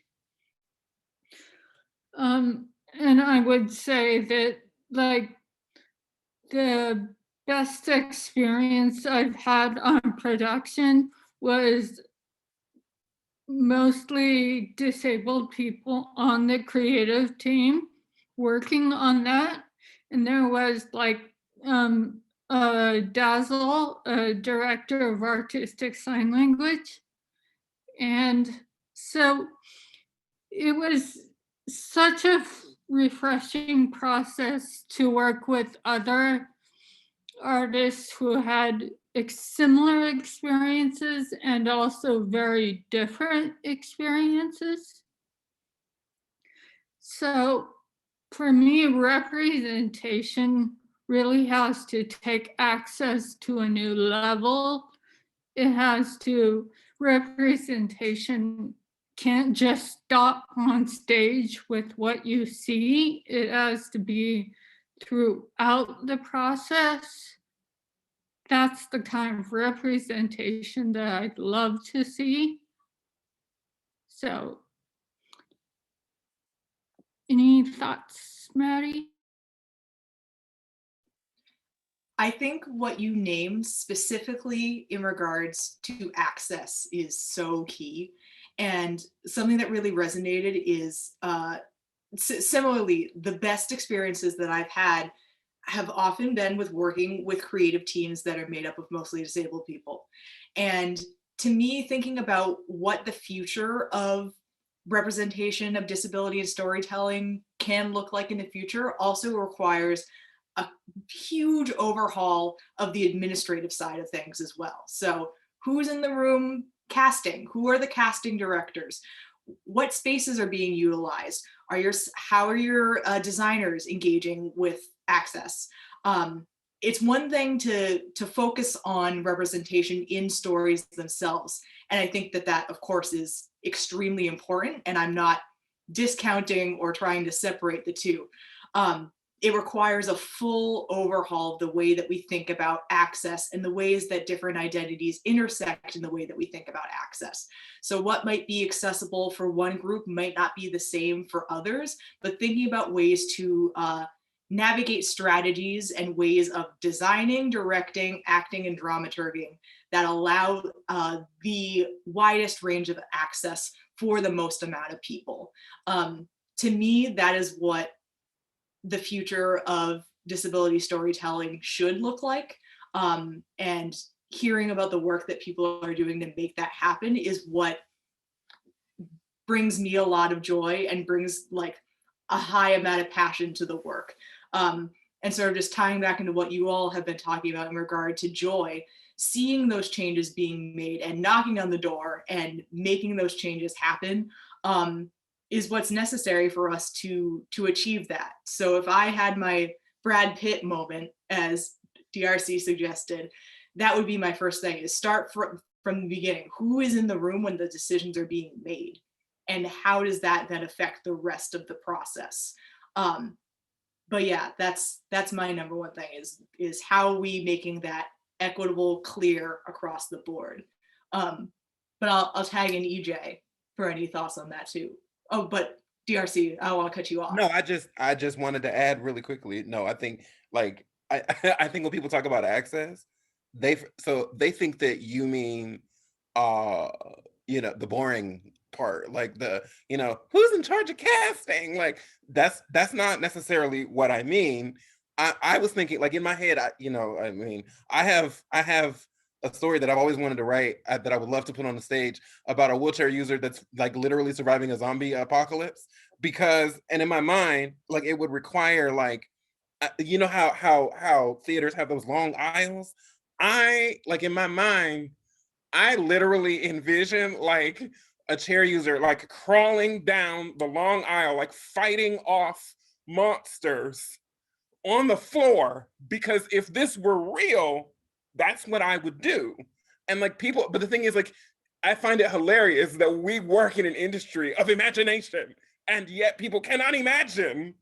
And I would say that, like, the best experience I've had on production was mostly disabled people on the creative team working on that. And there was like Dazzle, a director of artistic sign language. And so it was such a refreshing process to work with other artists who had similar experiences and also very different experiences. So for me, representation really has to take access to a new level. Representation can't just stop on stage with what you see. It has to be throughout the process. That's the kind of representation that I'd love to see. So, any thoughts, Maddie? I think what you named specifically in regards to access is so key. And something that really resonated is similarly, the best experiences that I've had have often been with working with creative teams that are made up of mostly disabled people. And to me, thinking about what the future of representation of disability and storytelling can look like in the future also requires a huge overhaul of the administrative side of things as well. So who's in the room casting? Who are the casting directors? What spaces are being utilized? How are your designers engaging with access? It's one thing to focus on representation in stories themselves. And I think that of course is extremely important, and I'm not discounting or trying to separate the two. It requires a full overhaul of the way that we think about access and the ways that different identities intersect in the way that we think about access. So what might be accessible for one group might not be the same for others, but thinking about ways to navigate strategies and ways of designing, directing, acting, and dramaturging that allow the widest range of access for the most amount of people. To me, that is what the future of disability storytelling should look like. And hearing about the work that people are doing to make that happen is what brings me a lot of joy and brings like a high amount of passion to the work. And sort of just tying back into what you all have been talking about in regard to joy, seeing those changes being made and knocking on the door and making those changes happen is what's necessary for us to achieve that. So if I had my Brad Pitt moment, as DRC suggested, that would be my first thing, is start from the beginning. Who is in the room when the decisions are being made? And how does that then affect the rest of the process? But yeah, that's my number one thing, is how are we making that equitable, clear across the board? But I'll tag in EJ for any thoughts on that too. Oh, but DRC, I don't want to cut you off. No, I just wanted to add really quickly. No, I think like I think when people talk about access, they think that you mean the boring part, like the who's in charge of casting, like that's not necessarily what I mean. I was thinking, like, in my head, I have a story that I've always wanted to write, that I would love to put on the stage, about a wheelchair user that's like literally surviving a zombie apocalypse. And in my mind, like, it would require, like, how theaters have those long aisles. In my mind, I literally envision like a chair user like crawling down the long aisle, like fighting off monsters on the floor, because if this were real, that's what I would do. And like but the thing is, like, I find it hilarious that we work in an industry of imagination, and yet people cannot imagine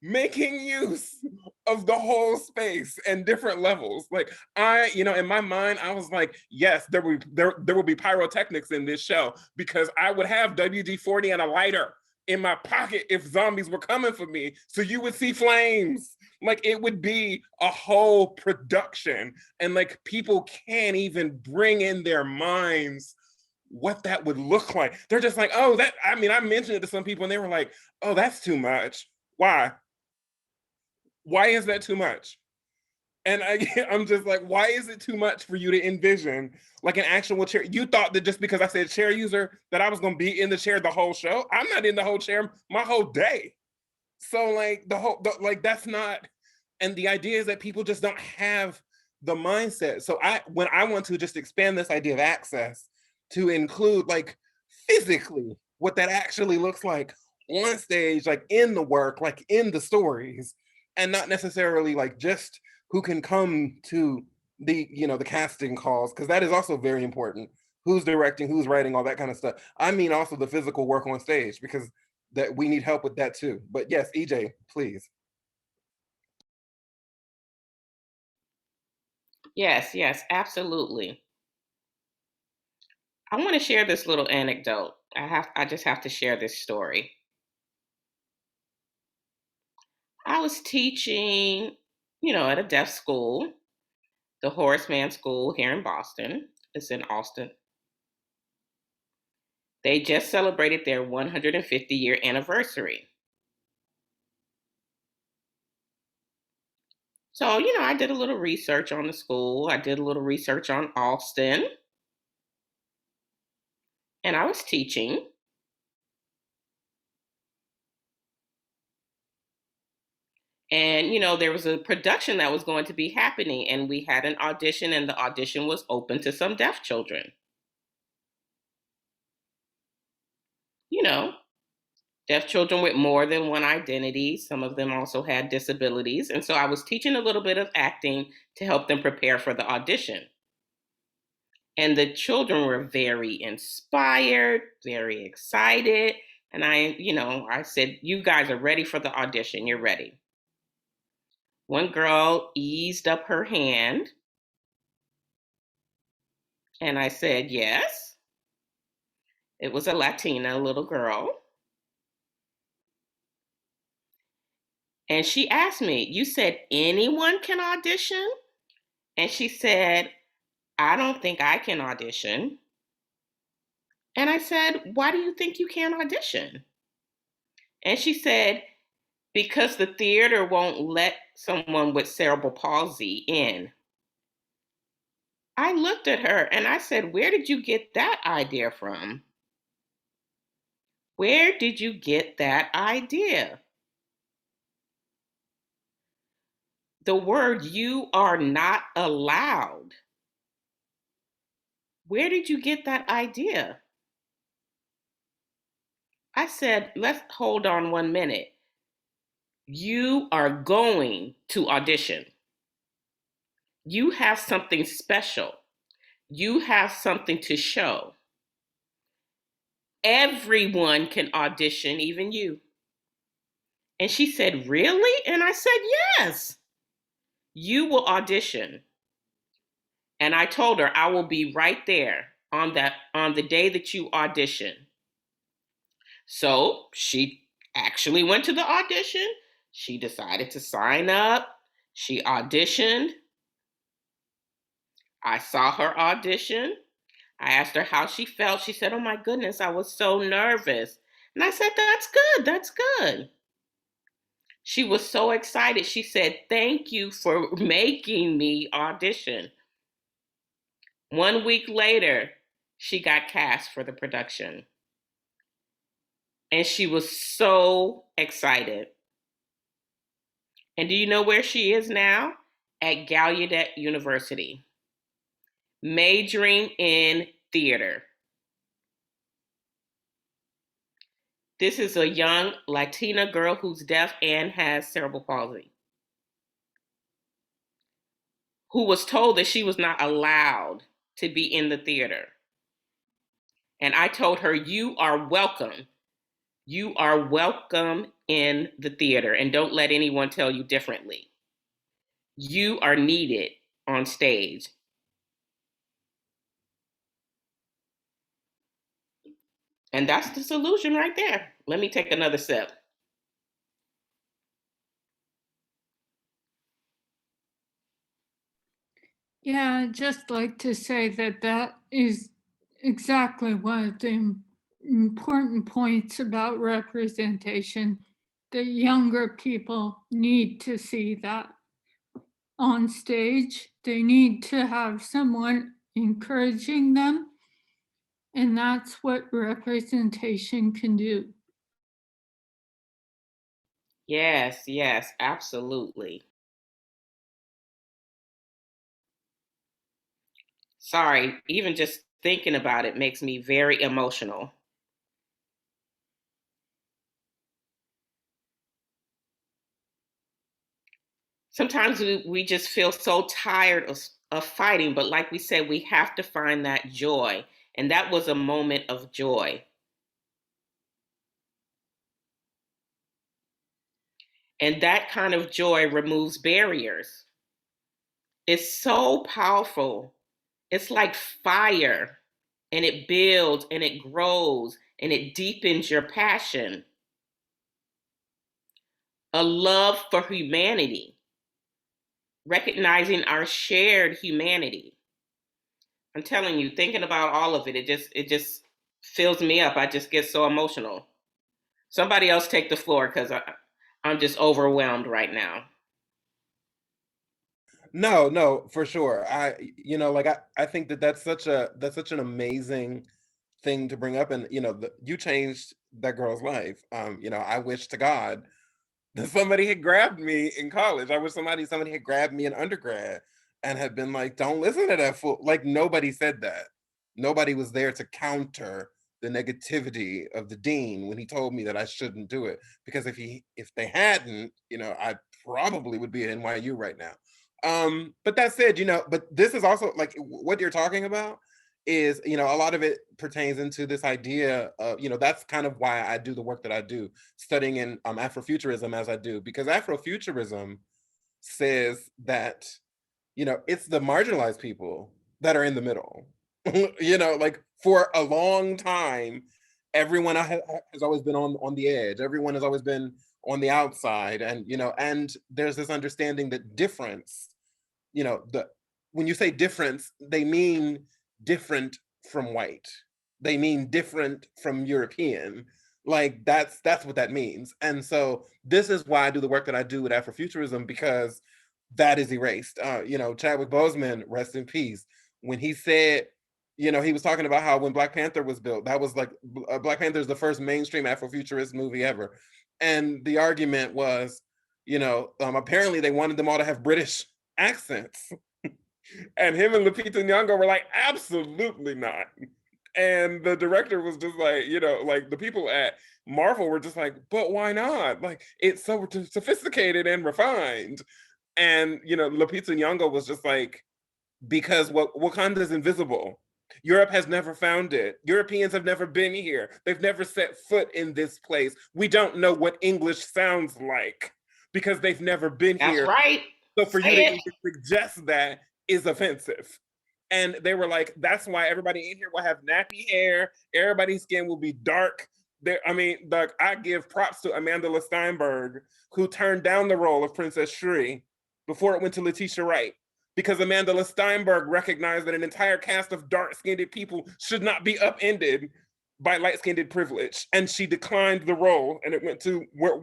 making use of the whole space and different levels. Like, in my mind, I was like, yes, there will be pyrotechnics in this show, because I would have WD-40 and a lighter in my pocket if zombies were coming for me. So you would see flames. Like, it would be a whole production. And like, people can't even bring in their minds what that would look like. They're just like, oh, I mentioned it to some people and they were like, oh, that's too much. Why is that too much? And I'm just like, why is it too much for you to envision like an actual chair? You thought that just because I said chair user that I was going to be in the chair the whole show? I'm not in the whole chair my whole day. So like that's not, and the idea is that people just don't have the mindset. So when I want to just expand this idea of access to include like physically what that actually looks like on stage, like in the work, like in the stories, and not necessarily like just who can come to the casting calls, because that is also very important. Who's directing, who's writing, all that kind of stuff. I mean also the physical work on stage, because that we need help with that too. But yes, EJ, please. Yes, absolutely. I want to share this little anecdote. I just have to share this story. I was teaching, at a deaf school, the Horace Mann School here in Boston. It's in Austin. They just celebrated their 150-year anniversary. So, I did a little research on the school. I did a little research on Austin. And I was teaching. And, there was a production that was going to be happening, and we had an audition, and the audition was open to some deaf children. Deaf children with more than one identity. Some of them also had disabilities. And so I was teaching a little bit of acting to help them prepare for the audition. And the children were very inspired, very excited. And I said, you guys are ready for the audition. You're ready. One girl eased up her hand. And I said, yes. It was a Latina little girl. And she asked me, you said anyone can audition? And she said, I don't think I can audition. And I said, why do you think you can't audition? And she said, because the theater won't let someone with cerebral palsy in. I looked at her and I said, where did you get that idea from? Where did you get that idea? The word "you are not allowed" where did you get that idea? I said, let's hold on 1 minute. You are going to audition. You have something special. You have something to show. Everyone can audition, even you. And she said, really? And I said, yes, you will audition. And I told her I will be right there on the day that you audition. So she actually went to the audition. She decided to sign up. She auditioned. I saw her audition. I asked her how she felt. She said, oh my goodness, I was so nervous. And I said, that's good, that's good. She was so excited. She said, thank you for making me audition. 1 week later, she got cast for the production. And she was so excited. And do you know where she is now? At Gallaudet University, majoring in theater. This is a young Latina girl who's deaf and has cerebral palsy, who was told that she was not allowed to be in the theater. And I told her, you are welcome. You are welcome in the theater, and don't let anyone tell you differently. You are needed on stage. And that's the solution right there. Let me take another sip. Yeah, I'd just like to say that that is exactly one of the important points about representation. The younger people need to see that on stage. They need to have someone encouraging them, and that's what representation can do. Yes, yes, absolutely. Sorry, even just thinking about it makes me very emotional. Sometimes we just feel so tired of fighting, but like we said, we have to find that joy. And that was a moment of joy. And that kind of joy removes barriers. It's so powerful. It's like fire, and it builds and it grows and it deepens your passion. A love for humanity, recognizing our shared humanity. I'm telling you, thinking about all of it, it just fills me up. I just get so emotional. Somebody else take the floor, because I'm just overwhelmed right now. No, for sure. I think that's such an amazing thing to bring up, and you changed that girl's life. I wish to God that somebody had grabbed me in college. I wish somebody had grabbed me in undergrad and had been like, don't listen to that fool. Like, nobody said that. Nobody was there to counter the negativity of the dean when he told me that I shouldn't do it. Because if they hadn't, I probably would be at NYU right now. But that said, but this is also like what you're talking about is, a lot of it pertains into this idea of, that's kind of why I do the work that I do, studying in Afrofuturism as I do, because Afrofuturism says that, it's the marginalized people that are in the middle. Like for a long time, everyone has always been on the edge. Everyone has always been on the outside. And, and there's this understanding that difference, when you say difference, they mean different from white. They mean different from European. Like that's what that means. And so this is why I do the work that I do with Afrofuturism, because that is erased. Chadwick Boseman, rest in peace, when he said, he was talking about how when Black Panther was built, that was like, Black Panther is the first mainstream Afrofuturist movie ever. And the argument was, apparently they wanted them all to have British accents. And him and Lupita Nyong'o were like, absolutely not. And the director was just like, you know, like the people at Marvel were just like, but why not? Like, it's so sophisticated and refined. And, you know, Lupita Nyong'o was just like, because Wakanda is invisible. Europe has never found it. Europeans have never been here. They've never set foot in this place. We don't know what English sounds like because they've never been That's here. right. So for Say you to it. even suggest that is offensive. And they were like, that's why everybody in here will have nappy hair. Everybody's skin will be dark. I mean, I give props to Amanda Steinberg, who turned down the role of Princess Shri before it went to Letitia Wright, because Amanda Steinberg recognized that an entire cast of dark-skinned people should not be upended by light-skinned privilege. And she declined the role, and it went to what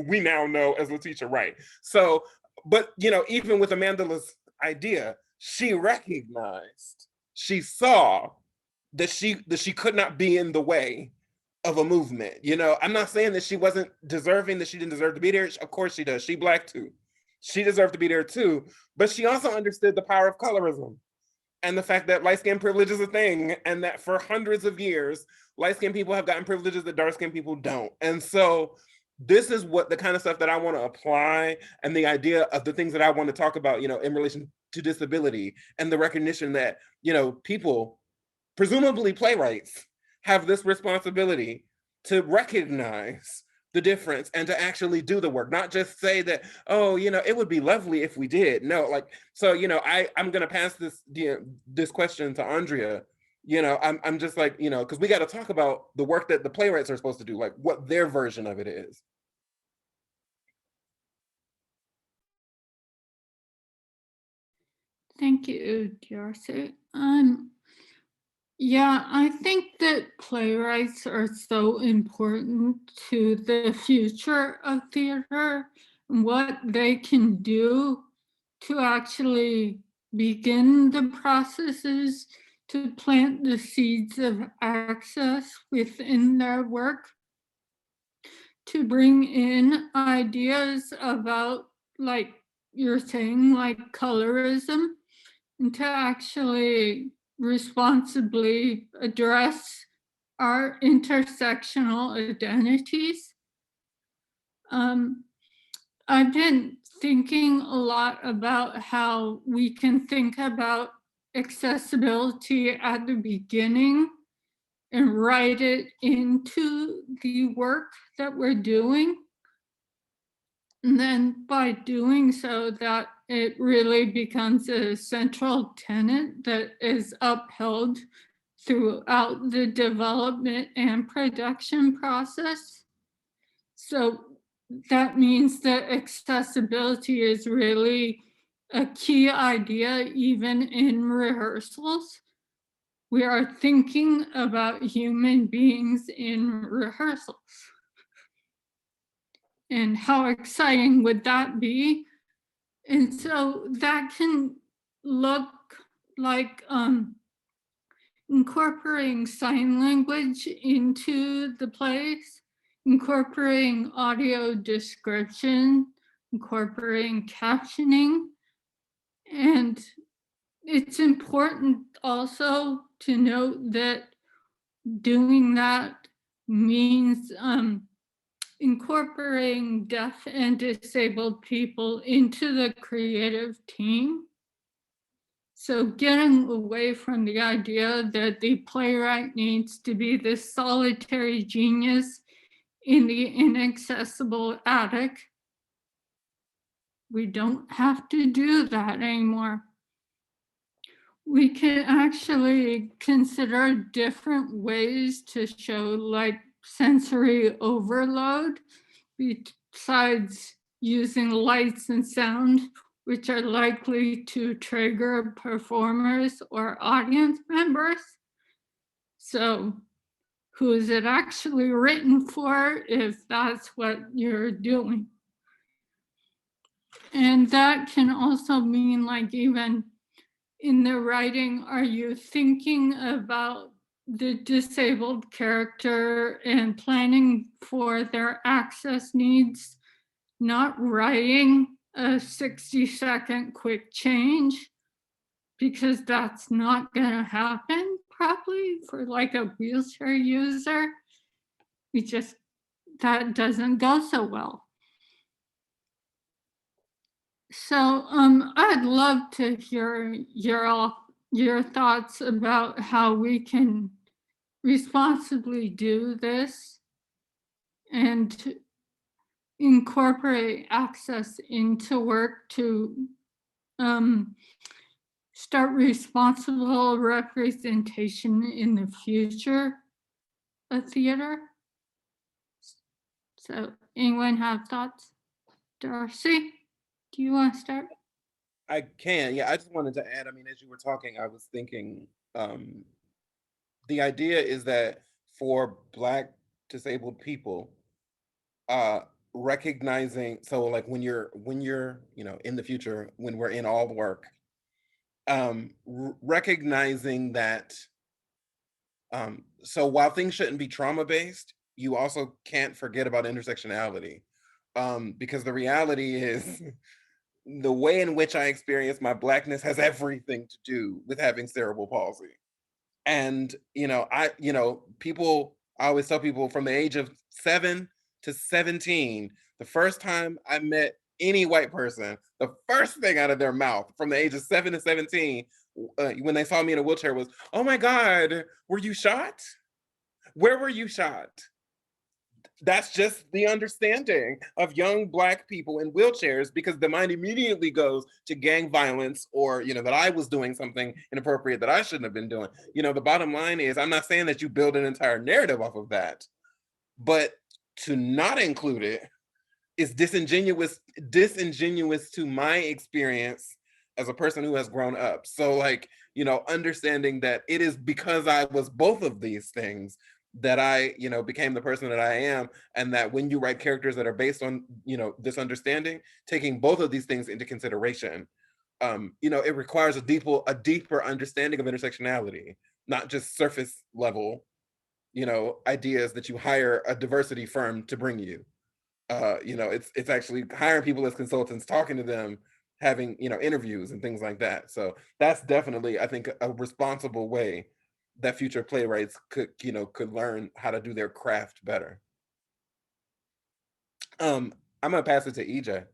we now know as Letitia Wright. So, but, you know, even with Amanda's idea, she recognized, she saw that she could not be in the way of a movement. You know, I'm not saying that she wasn't deserving, that she didn't deserve to be there. Of course she does. She Black too. She deserved to be there too. But she also understood the power of colorism and the fact that light skin privilege is a thing, and that for hundreds of years, light skinned people have gotten privileges that dark skinned people don't. And so this is what the kind of stuff that I want to apply, and the idea of the things that I want to talk about, you know, in relation to disability, and the recognition that, you know, people, presumably playwrights, have this responsibility to recognize the difference and to actually do the work, not just say that, oh, you know, it would be lovely if we did. No, like, so, you know, I'm going to pass this question to Andrea. You know, I'm just like, you know, because we got to talk about the work that the playwrights are supposed to do, like what their version of it is. Thank you, Darcy. Yeah, I think that playwrights are so important to the future of theater and what they can do to actually begin the processes to plant the seeds of access within their work, to bring in ideas about, like you're saying, like colorism, and to actually responsibly address our intersectional identities. I've been thinking a lot about how we can think about accessibility at the beginning and write it into the work that we're doing. And then by doing so, that it really becomes a central tenet that is upheld throughout the development and production process. So that means that accessibility is really a key idea even in rehearsals. We are thinking about human beings in rehearsals. And how exciting would that be? And so that can look like incorporating sign language into the plays, incorporating audio description, incorporating captioning. And it's important also to note that doing that means incorporating deaf and disabled people into the creative team. So getting away from the idea that the playwright needs to be this solitary genius in the inaccessible attic. We don't have to do that anymore. We can actually consider different ways to show like sensory overload besides using lights and sound, which are likely to trigger performers or audience members. So who is it actually written for if that's what you're doing? And that can also mean like even in the writing, are you thinking about the disabled character and planning for their access needs, not writing a 60-second quick change? because that's not going to happen probably for like a wheelchair user. That doesn't go so well. So I'd love to hear your thoughts about how we can responsibly do this and incorporate access into work to start responsible representation in the future of theater. So anyone have thoughts? Darcy, do you want to start? I can, yeah. I just wanted to add, I mean, as you were talking, I was thinking, the idea is that for Black disabled people, recognizing, so like when you're, you know, in the future, when we're in all work, recognizing that, so while things shouldn't be trauma-based, you also can't forget about intersectionality, because the reality is the way in which I experience my Blackness has everything to do with having cerebral palsy. And, you know, I always tell people from the age of 7 to 17, the first time I met any white person, the first thing out of their mouth from the age of 7 to 17, when they saw me in a wheelchair was, "Oh my God, were you shot? Where were you shot?" That's just the understanding of young Black people in wheelchairs, because the mind immediately goes to gang violence, or, you know, that I was doing something inappropriate that I shouldn't have been doing. You know, the bottom line is, I'm not saying that you build an entire narrative off of that, but to not include it is disingenuous to my experience as a person who has grown up. So like, you know, understanding that it is because I was both of these things that I, you know, became the person that I am, and that when you write characters that are based on, you know, this understanding, taking both of these things into consideration, you know, it requires a deeper understanding of intersectionality, not just surface level, you know, ideas that you hire a diversity firm to bring you. You know, it's actually hiring people as consultants, talking to them, having, you know, interviews and things like that. So that's definitely, I think, a responsible way that future playwrights could learn how to do their craft better. I'm gonna pass it to EJ.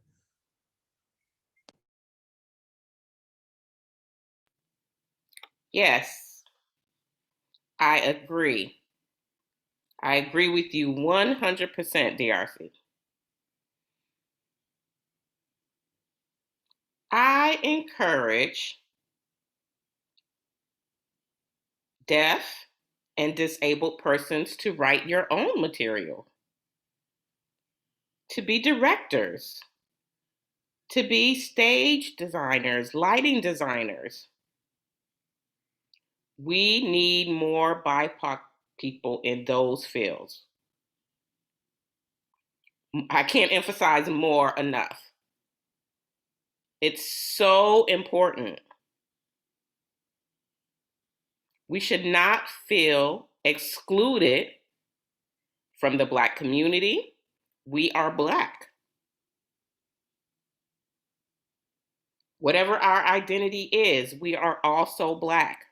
Yes, I agree. I agree with you 100%, DRC. I encourage deaf and disabled persons to write your own material, to be directors, to be stage designers, lighting designers. We need more BIPOC people in those fields. I can't emphasize more enough. It's so important. We should not feel excluded from the Black community. We are Black. Whatever our identity is, we are also Black.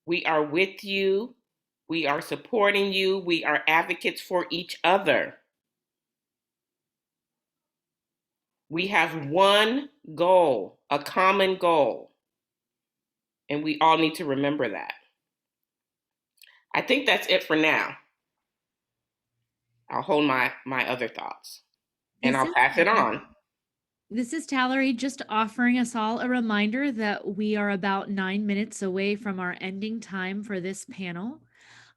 We are with you. We are supporting you. We are advocates for each other. We have one goal, a common goal, and we all need to remember that. I think that's it for now. I'll hold my other thoughts, and I'll pass it on. This is Talleri, just offering us all a reminder that we are about 9 minutes away from our ending time for this panel.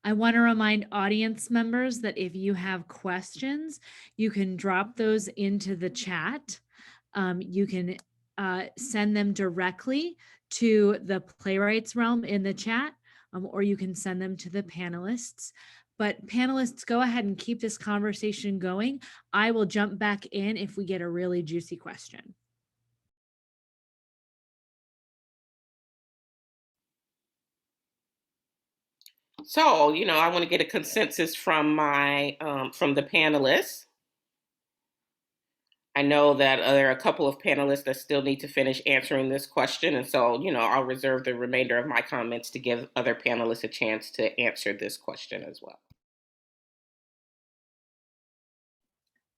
I want to remind audience members that if you have questions, you can drop those into the chat. You can send them directly to the Playwrights Realm in the chat, or you can send them to the panelists. But panelists, go ahead and keep this conversation going. I will jump back in if we get a really juicy question. So, you know, I want to get a consensus from my from the panelists. I know that there are a couple of panelists that still need to finish answering this question. And so, I'll reserve the remainder of my comments to give other panelists a chance to answer this question as well.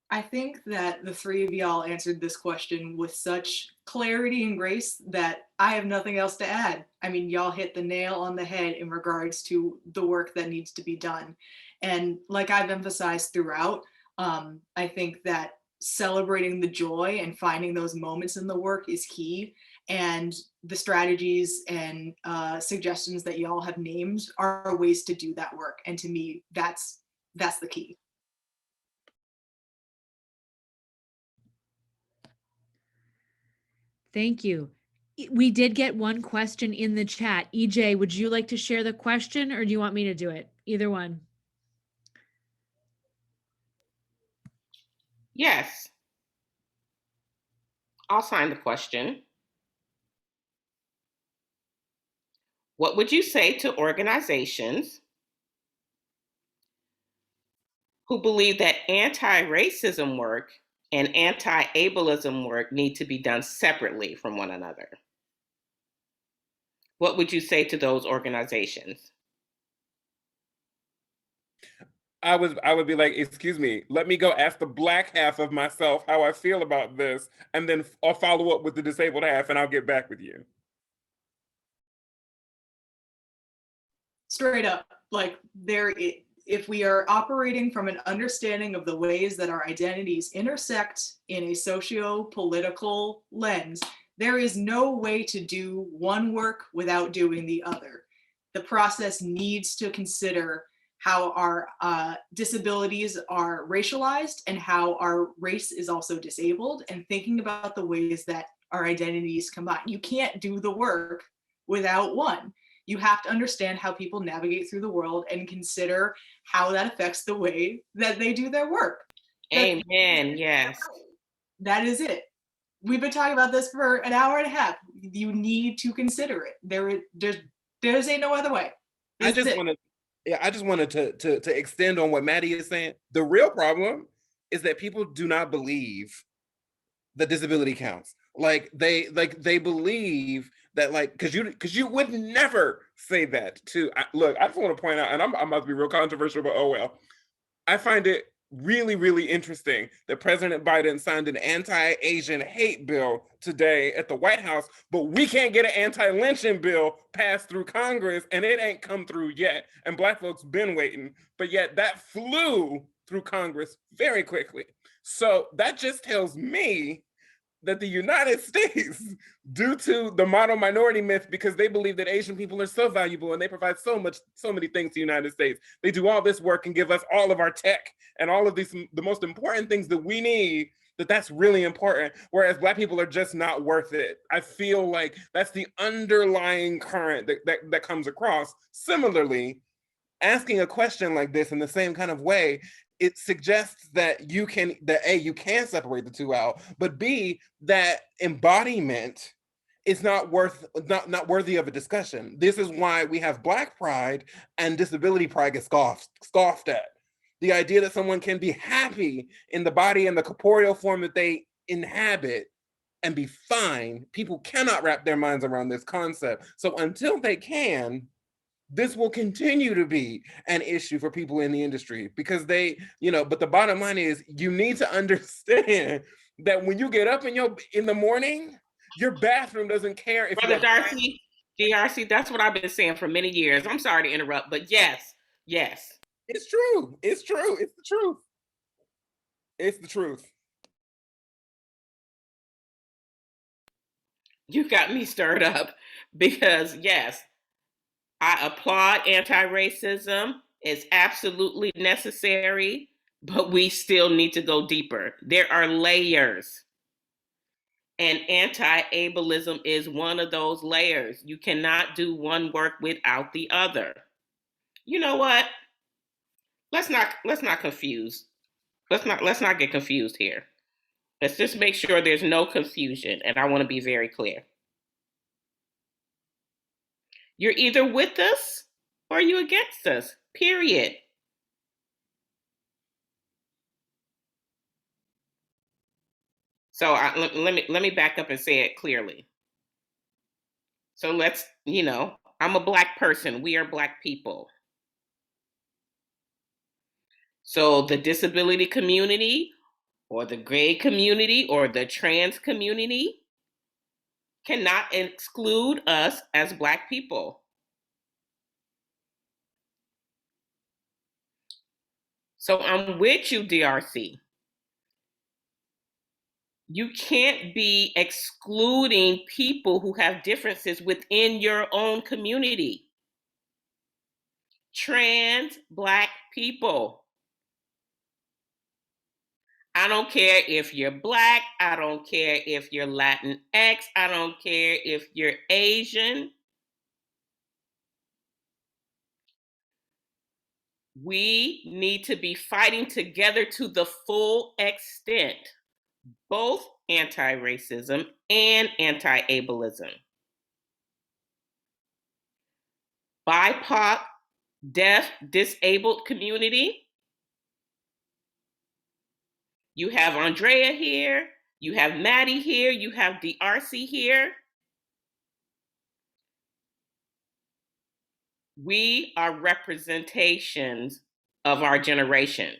I think that the three of y'all answered this question with such clarity and grace that I have nothing else to add. I mean, y'all hit the nail on the head in regards to the work that needs to be done. And like I've emphasized throughout, I think that celebrating the joy and finding those moments in the work is key. And the strategies and suggestions that y'all have named are ways to do that work. And to me, that's the key. Thank you. We did get one question in the chat. EJ, would you like to share the question or do you want me to do it? Either one. Yes. I'll sign the question. What would you say to organizations who believe that anti-racism work and anti-ableism work need to be done separately from one another? What would you say to those organizations? I would be like, excuse me, let me go ask the Black half of myself how I feel about this, and then I'll follow up with the disabled half and I'll get back with you. Straight up, like if we are operating from an understanding of the ways that our identities intersect in a socio-political lens, there is no way to do one work without doing the other. The process needs to consider how our disabilities are racialized and how our race is also disabled, and thinking about the ways that our identities combine. You can't do the work without one. You have to understand how people navigate through the world and consider how that affects the way that they do their work. Amen. Yes. That is it. We've been talking about this for an hour and a half. You need to consider it. There's ain't no other way. I just wanted to extend on what Maddie is saying. The real problem is that people do not believe that disability counts. They believe that, like, because you would never say that to. Look, I just want to point out, and I'm about to be real controversial, but oh well. I find it really, really interesting that President Biden signed an anti-Asian hate bill today at the White House, but we can't get an anti-lynching bill passed through Congress, and it ain't come through yet. And Black folks been waiting, but yet that flew through Congress very quickly. So that just tells me that the United States, due to the model minority myth, because they believe that Asian people are so valuable and they provide so many things to the United States, they do all this work and give us all of our tech and all of these, the most important things that we need, that's really important, whereas Black people are just not worth it. I feel like that's the underlying current that comes across. Similarly, asking a question like this in the same kind of way, it suggests that you can separate the two out, but B, that embodiment is not worthy of a discussion. This is why we have Black pride and disability pride gets scoffed at. The idea that someone can be happy in the body and the corporeal form that they inhabit and be fine, people cannot wrap their minds around this concept. So until they can, this will continue to be an issue for people in the industry because but the bottom line is you need to understand that when you get up in the morning, your bathroom doesn't care if Brother Darcy, DRC, that's what I've been saying for many years. I'm sorry to interrupt, but yes. It's true. It's true. It's the truth. It's the truth. You got me stirred up because yes, I applaud anti-racism. It's absolutely necessary, but we still need to go deeper. There are layers. And anti-ableism is one of those layers. You cannot do one work without the other. You know what? Let's not confuse. Let's not get confused here. Let's just make sure there's no confusion, and I want to be very clear. You're either with us or you're against us, period. So let me back up and say it clearly. So let's, I'm a Black person. We are Black people. So the disability community or the gay community or the trans community cannot exclude us as Black people. So I'm with you, DRC. You can't be excluding people who have differences within your own community. Trans Black people. I don't care if you're Black. I don't care if you're Latinx. I don't care if you're Asian. We need to be fighting together to the full extent, both anti-racism and anti-ableism. BIPOC, deaf, disabled community. You have Andrea here, you have Maddie here, you have DRC here. We are representations of our generation.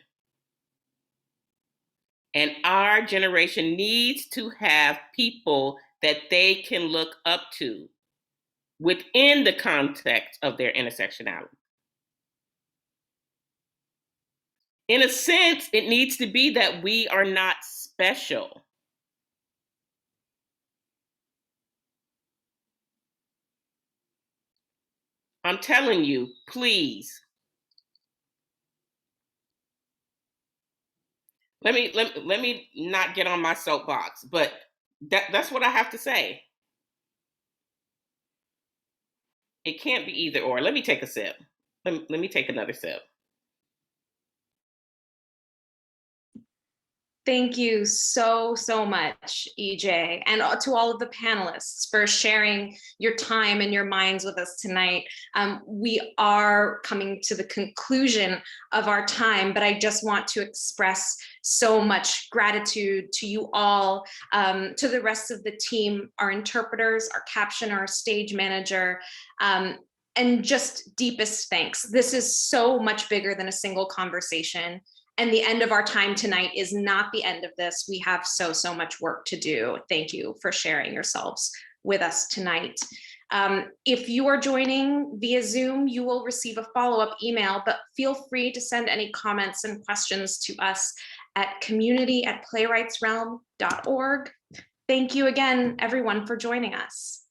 And our generation needs to have people that they can look up to within the context of their intersectionality. In a sense, it needs to be that we are not special. I'm telling you, please. Let me not get on my soapbox, but that's what I have to say. It can't be either or. Let me take a sip. Let me take another sip. Thank you so much, EJ, and to all of the panelists for sharing your time and your minds with us tonight. We are coming to the conclusion of our time, but I just want to express so much gratitude to you all, to the rest of the team, our interpreters, our captioner, our stage manager, and just deepest thanks. This is so much bigger than a single conversation. And the end of our time tonight is not the end of this. We have so much work to do. Thank you for sharing yourselves with us tonight. If you are joining via Zoom, you will receive a follow-up email, but feel free to send any comments and questions to us at community@playwrightsrealm.org. Thank you again, everyone, for joining us.